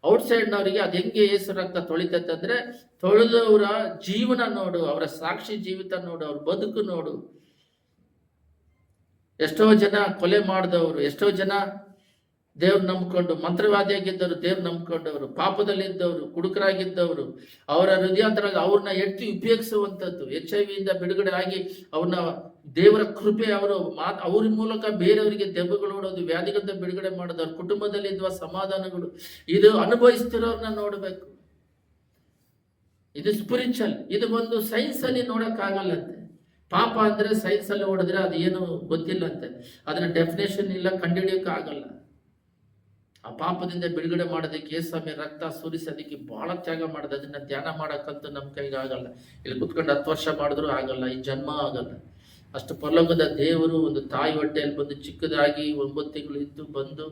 ಔಟ್ಸೈಡ್ನವರಿಗೆ ಅದು ಹೆಂಗೆ ಯೇಸು ರಕ್ತ ತೊಳಿತಂದ್ರೆ, ತೊಳೆದವರ ಜೀವನ ನೋಡು, ಅವರ ಸಾಕ್ಷಿ ಜೀವಿತ ನೋಡು, ಅವ್ರ ಬದುಕು ನೋಡು. ಎಷ್ಟೋ ಜನ ಕೊಲೆ ಮಾಡಿದವರು, ಎಷ್ಟೋ ಜನ ದೇವ್ರು ನಂಬ್ಕೊಂಡು, ಮಂತ್ರವಾದಿಯಾಗಿದ್ದವರು ದೇವ್ರು ನಂಬ್ಕೊಂಡವರು, ಪಾಪದಲ್ಲಿದ್ದವರು, ಕುಡುಕರಾಗಿದ್ದವರು, ಅವರ ಹೃದಯಾಂತರ ಅವ್ರನ್ನ ಎತ್ತಿ ಉಪಯೋಗಿಸುವಂಥದ್ದು. HIV ಇಂದ ಬಿಡುಗಡೆ ಆಗಿ ಅವ್ರನ್ನ ದೇವರ ಕೃಪೆ, ಅವ್ರ ಮೂಲಕ ಬೇರೆಯವರಿಗೆ ದೆಬ್ಬಗಳು ನೋಡೋದು, ವ್ಯಾಧಿಗಳಿಂದ ಬಿಡುಗಡೆ ಮಾಡೋದು, ಅವ್ರ ಕುಟುಂಬದಲ್ಲಿ ಇದ್ದ ಸಮಾಧಾನಗಳು, ಇದು ಅನುಭವಿಸ್ತಿರೋರ್ನ ನೋಡ್ಬೇಕು. ಇದು ಸ್ಪಿರಿಚುವಲ್. ಇದು ಒಂದು ಸೈನ್ಸ್ ಅಲ್ಲಿ ನೋಡಕ್ಕಾಗಲ್ಲಂತೆ. ಪಾಪ ಅಂದ್ರೆ ಸೈನ್ಸ್ ಅಲ್ಲಿ ಹೊಡೆದ್ರೆ ಅದು ಏನು ಗೊತ್ತಿಲ್ಲಂತೆ, ಅದನ್ನ ಡೆಫಿನೇಷನ್ ಇಲ್ಲ, ಕಂಡುಹಿಡಿಯೋಕೆ ಆಗಲ್ಲ. ಆ ಪಾಪದಿಂದ ಬಿಡುಗಡೆ ಮಾಡೋದಕ್ಕೆ ಯೇಸು ರಕ್ತ ಸುರಿಸಿ ಅದಕ್ಕೆ ಬಹಳ ತ್ಯಾಗ ಮಾಡೋದು. ಅದನ್ನ ಧ್ಯಾನ ಮಾಡಕ್ಕಂತೂ ನಮ್ಮ ಕೈಗೆ ಆಗಲ್ಲ. ಇಲ್ಲಿ ಕುತ್ಕೊಂಡು 10 ವರ್ಷ ಮಾಡಿದ್ರು ಆಗಲ್ಲ, ಈ ಜನ್ಮ ಆಗಲ್ಲ. ಅಷ್ಟು ಪರಲೋಕದ ದೇವರು ಒಂದು ತಾಯಿ ಹೊಟ್ಟೆಯಲ್ಲಿ ಬಂದು ಚಿಕ್ಕದಾಗಿ 9 ತಿಂಗಳು ಇದ್ದು ಬಂದು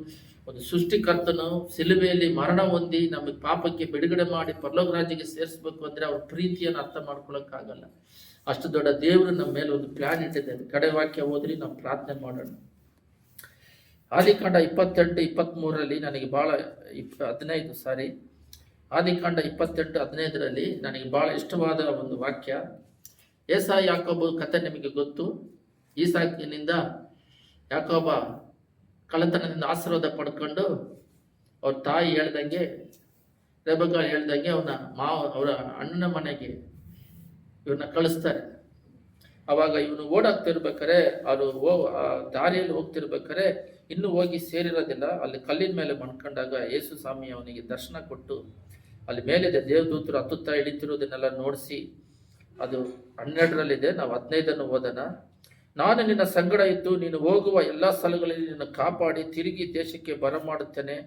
ಒಂದು ಸೃಷ್ಟಿಕರ್ತನು ಸಿಲುಬೆಯಲ್ಲಿ ಮರಣ ಹೊಂದಿ ನಮಗೆ ಪಾಪಕ್ಕೆ ಬಿಡುಗಡೆ ಮಾಡಿ ಪರಲೋಕ ರಾಜ್ಯಕ್ಕೆ ಸೇರಿಸಬೇಕು ಅಂದ್ರೆ ಅವ್ರ ಪ್ರೀತಿಯನ್ನು ಅರ್ಥ ಮಾಡ್ಕೊಳಕ್ಕಾಗಲ್ಲ. ಅಷ್ಟು ದೊಡ್ಡ ದೇವರು ನಮ್ಮ ಮೇಲೆ ಒಂದು ಪ್ಲಾನ್ ಇಟ್ಟಿದ್ದಾರೆ. ಕಡೆ ವಾಕ್ಯ ಓದ್ರಿ, ನಾವು ಪ್ರಾರ್ಥನೆ ಮಾಡೋಣ. ಆದಿಕಾಂಡ 28:23 ನನಗೆ ಬಹಳ 15 ಆದಿಕಾಂಡ 28:15 ನನಗೆ ಬಹಳ ಇಷ್ಟವಾದ ಒಂದು ವಾಕ್ಯ. ಏಸಾಯ ಯಾಕೋಬ ಕಥೆ ನಿಮಗೆ ಗೊತ್ತು. ಈಸಾಕಿನಿಂದ ಯಾಕೋಬ ಕಳ್ಳತನದಿಂದ ಆಶೀರ್ವಾದ ಪಡ್ಕೊಂಡು ಅವ್ರ ತಾಯಿ ಹೇಳ್ದಂಗೆ, ರೆಬೆಕ್ಕಾ ಹೇಳ್ದಂಗೆ ಅವರ ಅಣ್ಣನ ಮನೆಗೆ ಇವನ್ನ ಕಳಿಸ್ತಾರೆ. ಅವಾಗ ಇವನು ಓಡಾಗ್ತಿರ್ಬೇಕಾರೆ ಅವರು ದಾರಿಯಲ್ಲಿ ಹೋಗ್ತಿರ್ಬೇಕಾರೆ ಇನ್ನೂ ಹೋಗಿ ಸೇರಿರೋದಿಲ್ಲ. ಅಲ್ಲಿ ಕಲ್ಲಿನ ಮೇಲೆ ಮಣ್ಕೊಂಡಾಗ ಯೇಸು ಸ್ವಾಮಿ ಅವನಿಗೆ ದರ್ಶನ ಕೊಟ್ಟು ಅಲ್ಲಿ ಮೇಲಿದೆ ದೇವದೂತರು ಹತ್ತುತ್ತಾ ಇಳಿತಿರೋದನ್ನೆಲ್ಲ ನೋಡಿಸಿ, ಅದು 12ರಲ್ಲಿದೆ, ನಾವು 15 ಓದೋಣ. ನಾನು ನಿನ್ನ ಸಂಗಡ ಇದ್ದು ನೀನು ಹೋಗುವ ಎಲ್ಲ ಸ್ಥಳಗಳಲ್ಲಿ ನಿನ್ನ ಕಾಪಾಡಿ ತಿರುಗಿ ದೇಶಕ್ಕೆ ಬರಮಾಡುತ್ತೇನೆ.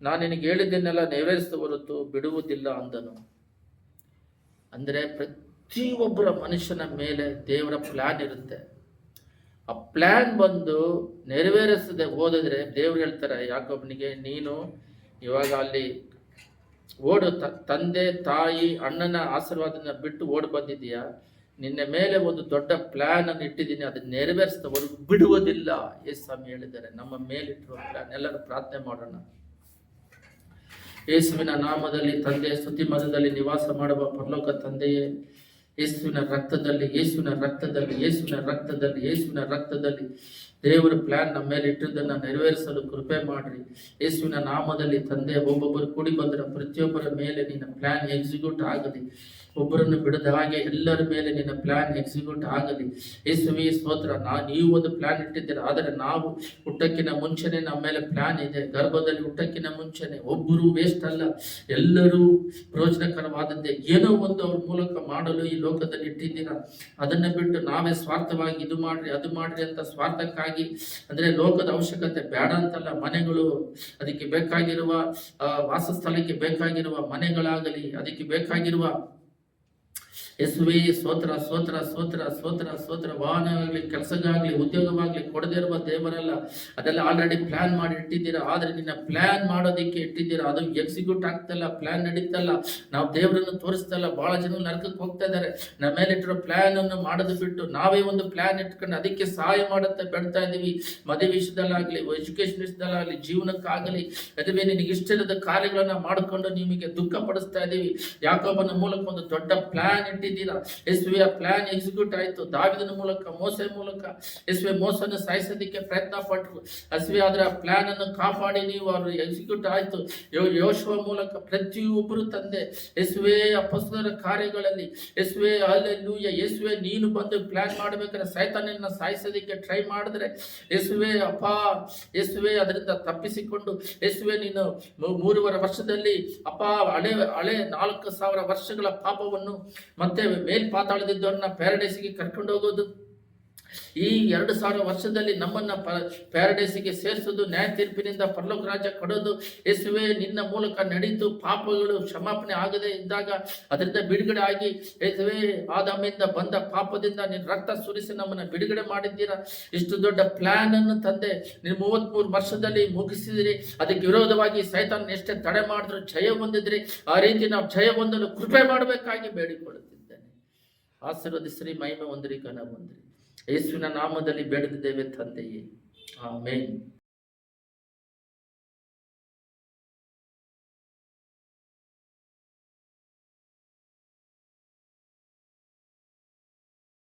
ನಾನು ನಿನಗೆ ಹೇಳಿದ್ದನ್ನೆಲ್ಲ ನೆರವೇರಿಸಿದ ಹೊರತು ಬಿಡುವುದಿಲ್ಲ ಅಂದನು. ಅಂದರೆ ಪ್ರತಿಯೊಬ್ಬರ ಮನುಷ್ಯನ ಮೇಲೆ ದೇವರ ಪ್ಲಾನ್ ಇರುತ್ತೆ. ಆ ಪ್ಲಾನ್ ಬಂದು ನೆರವೇರಿಸದೆ ಹೋದಿದ್ರೆ ದೇವ್ರು ಹೇಳ್ತಾರೆ ಯಾಕೋಬನಿಗೆ, ನೀನು ಇವಾಗ ಅಲ್ಲಿ ಓಡು, ತಂದೆ ತಾಯಿ ಅಣ್ಣನ ಆಶೀರ್ವಾದನ ಬಿಟ್ಟು ಓಡಿ ಬಂದಿದೀಯಾ, ನಿನ್ನ ಮೇಲೆ ಒಂದು ದೊಡ್ಡ ಪ್ಲಾನ್ ಅನ್ನು ಇಟ್ಟಿದ್ದೀನಿ, ಅದನ್ನ ನೆರವೇರಿಸಿದವರು ಬಿಡುವುದಿಲ್ಲ ಯೇಸು ಸ್ವಾಮಿ ಹೇಳಿದ್ದಾರೆ. ನಮ್ಮ ಮೇಲಿಟ್ಟಿರುವ ಪ್ಲಾನ್. ಎಲ್ಲರೂ ಪ್ರಾರ್ಥನೆ ಮಾಡೋಣ. ಯೇಸುವಿನ ನಾಮದಲ್ಲಿ ತಂದೆ ಸ್ತುತಿ ಮಧ್ಯದಲ್ಲಿ ನಿವಾಸ ಮಾಡುವ ಪರಲೋಕ ತಂದೆಯೇ, ಯೇಸುವಿನ ರಕ್ತದಲ್ಲಿ ಯೇಸುವಿನ ರಕ್ತದಲ್ಲಿ ಯೇಸುವಿನ ರಕ್ತದಲ್ಲಿ ಯೇಸುವಿನ ರಕ್ತದಲ್ಲಿ ದೇವರ ಪ್ಲಾನ್ ನಮ್ಮ ಮೇಲೆ ಇಟ್ಟಿದ್ದನ್ನು ನೆರವೇರಿಸಲು ಕೃಪೆ ಮಾಡ್ರಿ. ಯೇಸುವಿನ ನಾಮದಲ್ಲಿ ತಂದೆ, ಒಬ್ಬೊಬ್ಬರು ಕೂಡಿ ಬಂದರೆ ಪ್ರತಿಯೊಬ್ಬರ ಮೇಲೆ ನಿನ್ನ ಪ್ಲಾನ್ ಎಕ್ಸಿಕ್ಯೂಟ್ ಆಗಲಿ. ಒಬ್ಬರನ್ನು ಬಿಡದ ಹಾಗೆ ಎಲ್ಲರ ಮೇಲೆ ನಿನ್ನ ಪ್ಲಾನ್ ಎಕ್ಸಿಕ್ಯೂಟ್ ಆಗಲಿ. ಯೇಸುವೇ ಸ್ತೋತ್ರ. ನೀವು ಒಂದು ಪ್ಲಾನ್ ಇಟ್ಟಿದ್ದೀರ, ಆದರೆ ನಾವು ಹುಟ್ಟಕ್ಕಿನ ಮುಂಚೆನೆ ನಮ್ಮ ಮೇಲೆ ಪ್ಲಾನ್ ಇದೆ. ಗರ್ಭದಲ್ಲಿ ಹುಟ್ಟಕ್ಕಿನ ಮುಂಚೆನೆ ಒಬ್ಬರು ವೇಸ್ಟ್ ಅಲ್ಲ, ಎಲ್ಲರೂ ಪ್ರಯೋಜನಕರವಾದದ್ದೇ. ಏನೋ ಒಂದು ಅವ್ರ ಮೂಲಕ ಮಾಡಲು ಈ ಲೋಕದಲ್ಲಿ ಇಟ್ಟಿದ್ದೀರ. ಅದನ್ನ ಬಿಟ್ಟು ನಾವೇ ಸ್ವಾರ್ಥವಾಗಿ ಇದು ಮಾಡ್ರಿ ಅದು ಮಾಡ್ರಿ ಅಂತ ಸ್ವಾರ್ಥಕ್ಕಾಗಿ, ಅಂದ್ರೆ ಲೋಕದ ಅವಶ್ಯಕತೆ ಬೇಡ ಅಂತಲ್ಲ, ಮನೆಗಳು ಅದಕ್ಕೆ ಬೇಕಾಗಿರುವ ವಾಸಸ್ಥಳಕ್ಕೆ ಬೇಕಾಗಿರುವ ಮನೆಗಳಾಗಲಿ, ಅದಕ್ಕೆ ಬೇಕಾಗಿರುವ ಯೇಸುವೇ ಸ್ತೋತ್ರ ಸ್ತೋತ್ರ ಸ್ತೋತ್ರ ಸ್ತೋತ್ರ ಸ್ತೋತ್ರ. ವಾಹನವಾಗಲಿ, ಕೆಲಸಗಾಗಲಿ, ಉದ್ಯೋಗವಾಗಲಿ ಕೊಡದೇ ಇರುವ ದೇವರಲ್ಲ, ಅದೆಲ್ಲ ಆಲ್ರೆಡಿ ಪ್ಲಾನ್ ಮಾಡಿ ಇಟ್ಟಿದ್ದೀರಾ. ಆದರೆ ನಿನ್ನ ಪ್ಲಾನ್ ಮಾಡೋದಕ್ಕೆ ಇಟ್ಟಿದ್ದೀರಾ, ಅದು ಎಕ್ಸಿಕ್ಯೂಟ್ ಆಗ್ತಲ್ಲ, ಪ್ಲಾನ್ ನಡೀತಲ್ಲ, ನಾವು ದೇವರನ್ನು ತೋರಿಸ್ತಲ್ಲ. ಬಹಳ ಜನ ನರಕಕ್ಕೆ ಹೋಗ್ತಾ ಇದ್ದಾರೆ. ನಮ್ಮ ಮೇಲೆ ಇಟ್ಟಿರೋ ಪ್ಲಾನ್ ಅನ್ನು ಮಾಡೋದು ಬಿಟ್ಟು ನಾವೇ ಒಂದು ಪ್ಲಾನ್ ಇಟ್ಕೊಂಡು ಅದಕ್ಕೆ ಸಹಾಯ ಮಾಡುತ್ತಾ ಬೆಡ್ತಾ ಇದ್ದೀವಿ. ಮದುವೆ ವಿಷಯದಲ್ಲಾಗಲಿ, ಎಜುಕೇಶನ್ ವಿಷಯದಲ್ಲಾಗಲಿ, ಜೀವನಕ್ಕಾಗಲಿ, ಅದುವೇ ನಿನಗೆ ಇಷ್ಟದ ಕಾರ್ಯಗಳನ್ನ ಮಾಡಿಕೊಂಡು ನಿಮಗೆ ದುಃಖ ಪಡಿಸ್ತಾ ಇದ್ದೀವಿ. ಯಾಕೋಬನ ಮೂಲಕ ಒಂದು ದೊಡ್ಡ ಪ್ಲಾನ್ ಇಟ್ಟಿದ್ದೀರಾ. ಯೇಸುವೆ ಪ್ಲಾನ್ ಎಕ್ಸಿಕ್ಯೂಟ್ ಆಯ್ತು. ದಾವೀದನ ಮೂಲಕ, ಮೋಸೆ ಮೂಲಕ ಯೇಸುವೆ ಮೋಸನ ಸಾಯಿಸೋದಕ್ಕೆ ಪ್ರಯತ್ನ ಪಟ್ಟರು. ಯೇಸುವೆ ಅದರ ಪ್ಲಾನ್ ಅನ್ನು ಕಾಪಾಡಿ ನೀವು ಅವರು ಎಕ್ಸಿಕ್ಯೂಟ್ ಆಯ್ತು. ಯೋಶುವ ಮೂಲಕ ಪ್ರತಿಯೊಬ್ಬರು ತಂದೆ ಯೇಸುವೆ ಅಪೊಸ್ತಲರ ಕಾರ್ಯಗಳಲ್ಲಿ ಯೇಸುವೆ ಹಲ್ಲೆಲೂಯಾ. ಯೇಸುವೆ ನೀನು ಬಂದು ಪ್ಲಾನ್ ಮಾಡಬೇಕಾದ್ರೆ ಸೈತಾನನ್ನ ಸಾಯಿಸೋದಕ್ಕೆ ಟ್ರೈ ಮಾಡಿದ್ರೆ ಯೇಸುವೆ ಅಪ್ಪ, ಯೇಸುವೆ ಅದರಿಂದ ತಪ್ಪಿಸಿಕೊಂಡು ಯೇಸುವೆ ನೀನು 3.5 ವರ್ಷದಲ್ಲಿ ಅಪ್ಪ ಹಳೆ 4,000 ವರ್ಷಗಳ ಪಾಪವನ್ನು ಮತ್ತೆ ಮೇಲ್ಪಾತಾಳದಿದ್ದವ್ರನ್ನ ಪ್ಯಾರಡೈಸಿಗೆ ಕರ್ಕೊಂಡು ಹೋಗೋದು, ಈ 2,000 ವರ್ಷದಲ್ಲಿ ನಮ್ಮನ್ನ ಪ್ಯಾರಡೈಸಿಗೆ ಸೇರಿಸೋದು, ನ್ಯಾಯ ತೀರ್ಪಿನಿಂದ ಪರಲೋಕ ರಾಜ್ಯ ಕೊಡೋದು. ಯೇಸುವೆ ನಿನ್ನ ಮೂಲಕ ನಡೀತು. ಪಾಪಗಳು ಕ್ಷಮಾಪಣೆ ಆಗದೆ ಇದ್ದಾಗ ಅದರಿಂದ ಬಿಡುಗಡೆ ಆಗಿ ಯೇಸುವೆ ಆದಾಮಿಂದ ಬಂದ ಪಾಪದಿಂದ ನಿನ್ನ ರಕ್ತ ಸುರಿಸಿ ನಮ್ಮನ್ನ ಬಿಡುಗಡೆ ಮಾಡಿದ್ದೀರಾ. ಇಷ್ಟು ದೊಡ್ಡ ಪ್ಲಾನ್ ಅನ್ನು ತಂದೆ ನೀವು 33 ವರ್ಷದಲ್ಲಿ ಮುಗಿಸಿದಿರಿ. ಅದಕ್ಕೆ ವಿರೋಧವಾಗಿ ಸೈತಾನ್ ಎಷ್ಟೇ ತಡೆ ಮಾಡಿದ್ರು ಜಯ ಹೊಂದಿದ್ರಿ. ಆ ರೀತಿ ನಾವು ಜಯ ಹೊಂದಲು ಕೃಪೆ ಮಾಡಬೇಕಾಗಿ ಬೇಡಿಕೊಳ್ಳುತ್ತಿದ್ದೇನೆ. ಆಶೀರ್ವದಿಸ್ರಿ, ಮಹಿಮೆ ಹೊಂದಿರಿ, ಘನ ಹೊಂದಿರಿ. ಯೇಸುವಿನ ನಾಮದಲ್ಲಿ ಬೇಡದಿದ್ದೇವೆ ತಂದೆಯೇ, ಆಮೆನ್.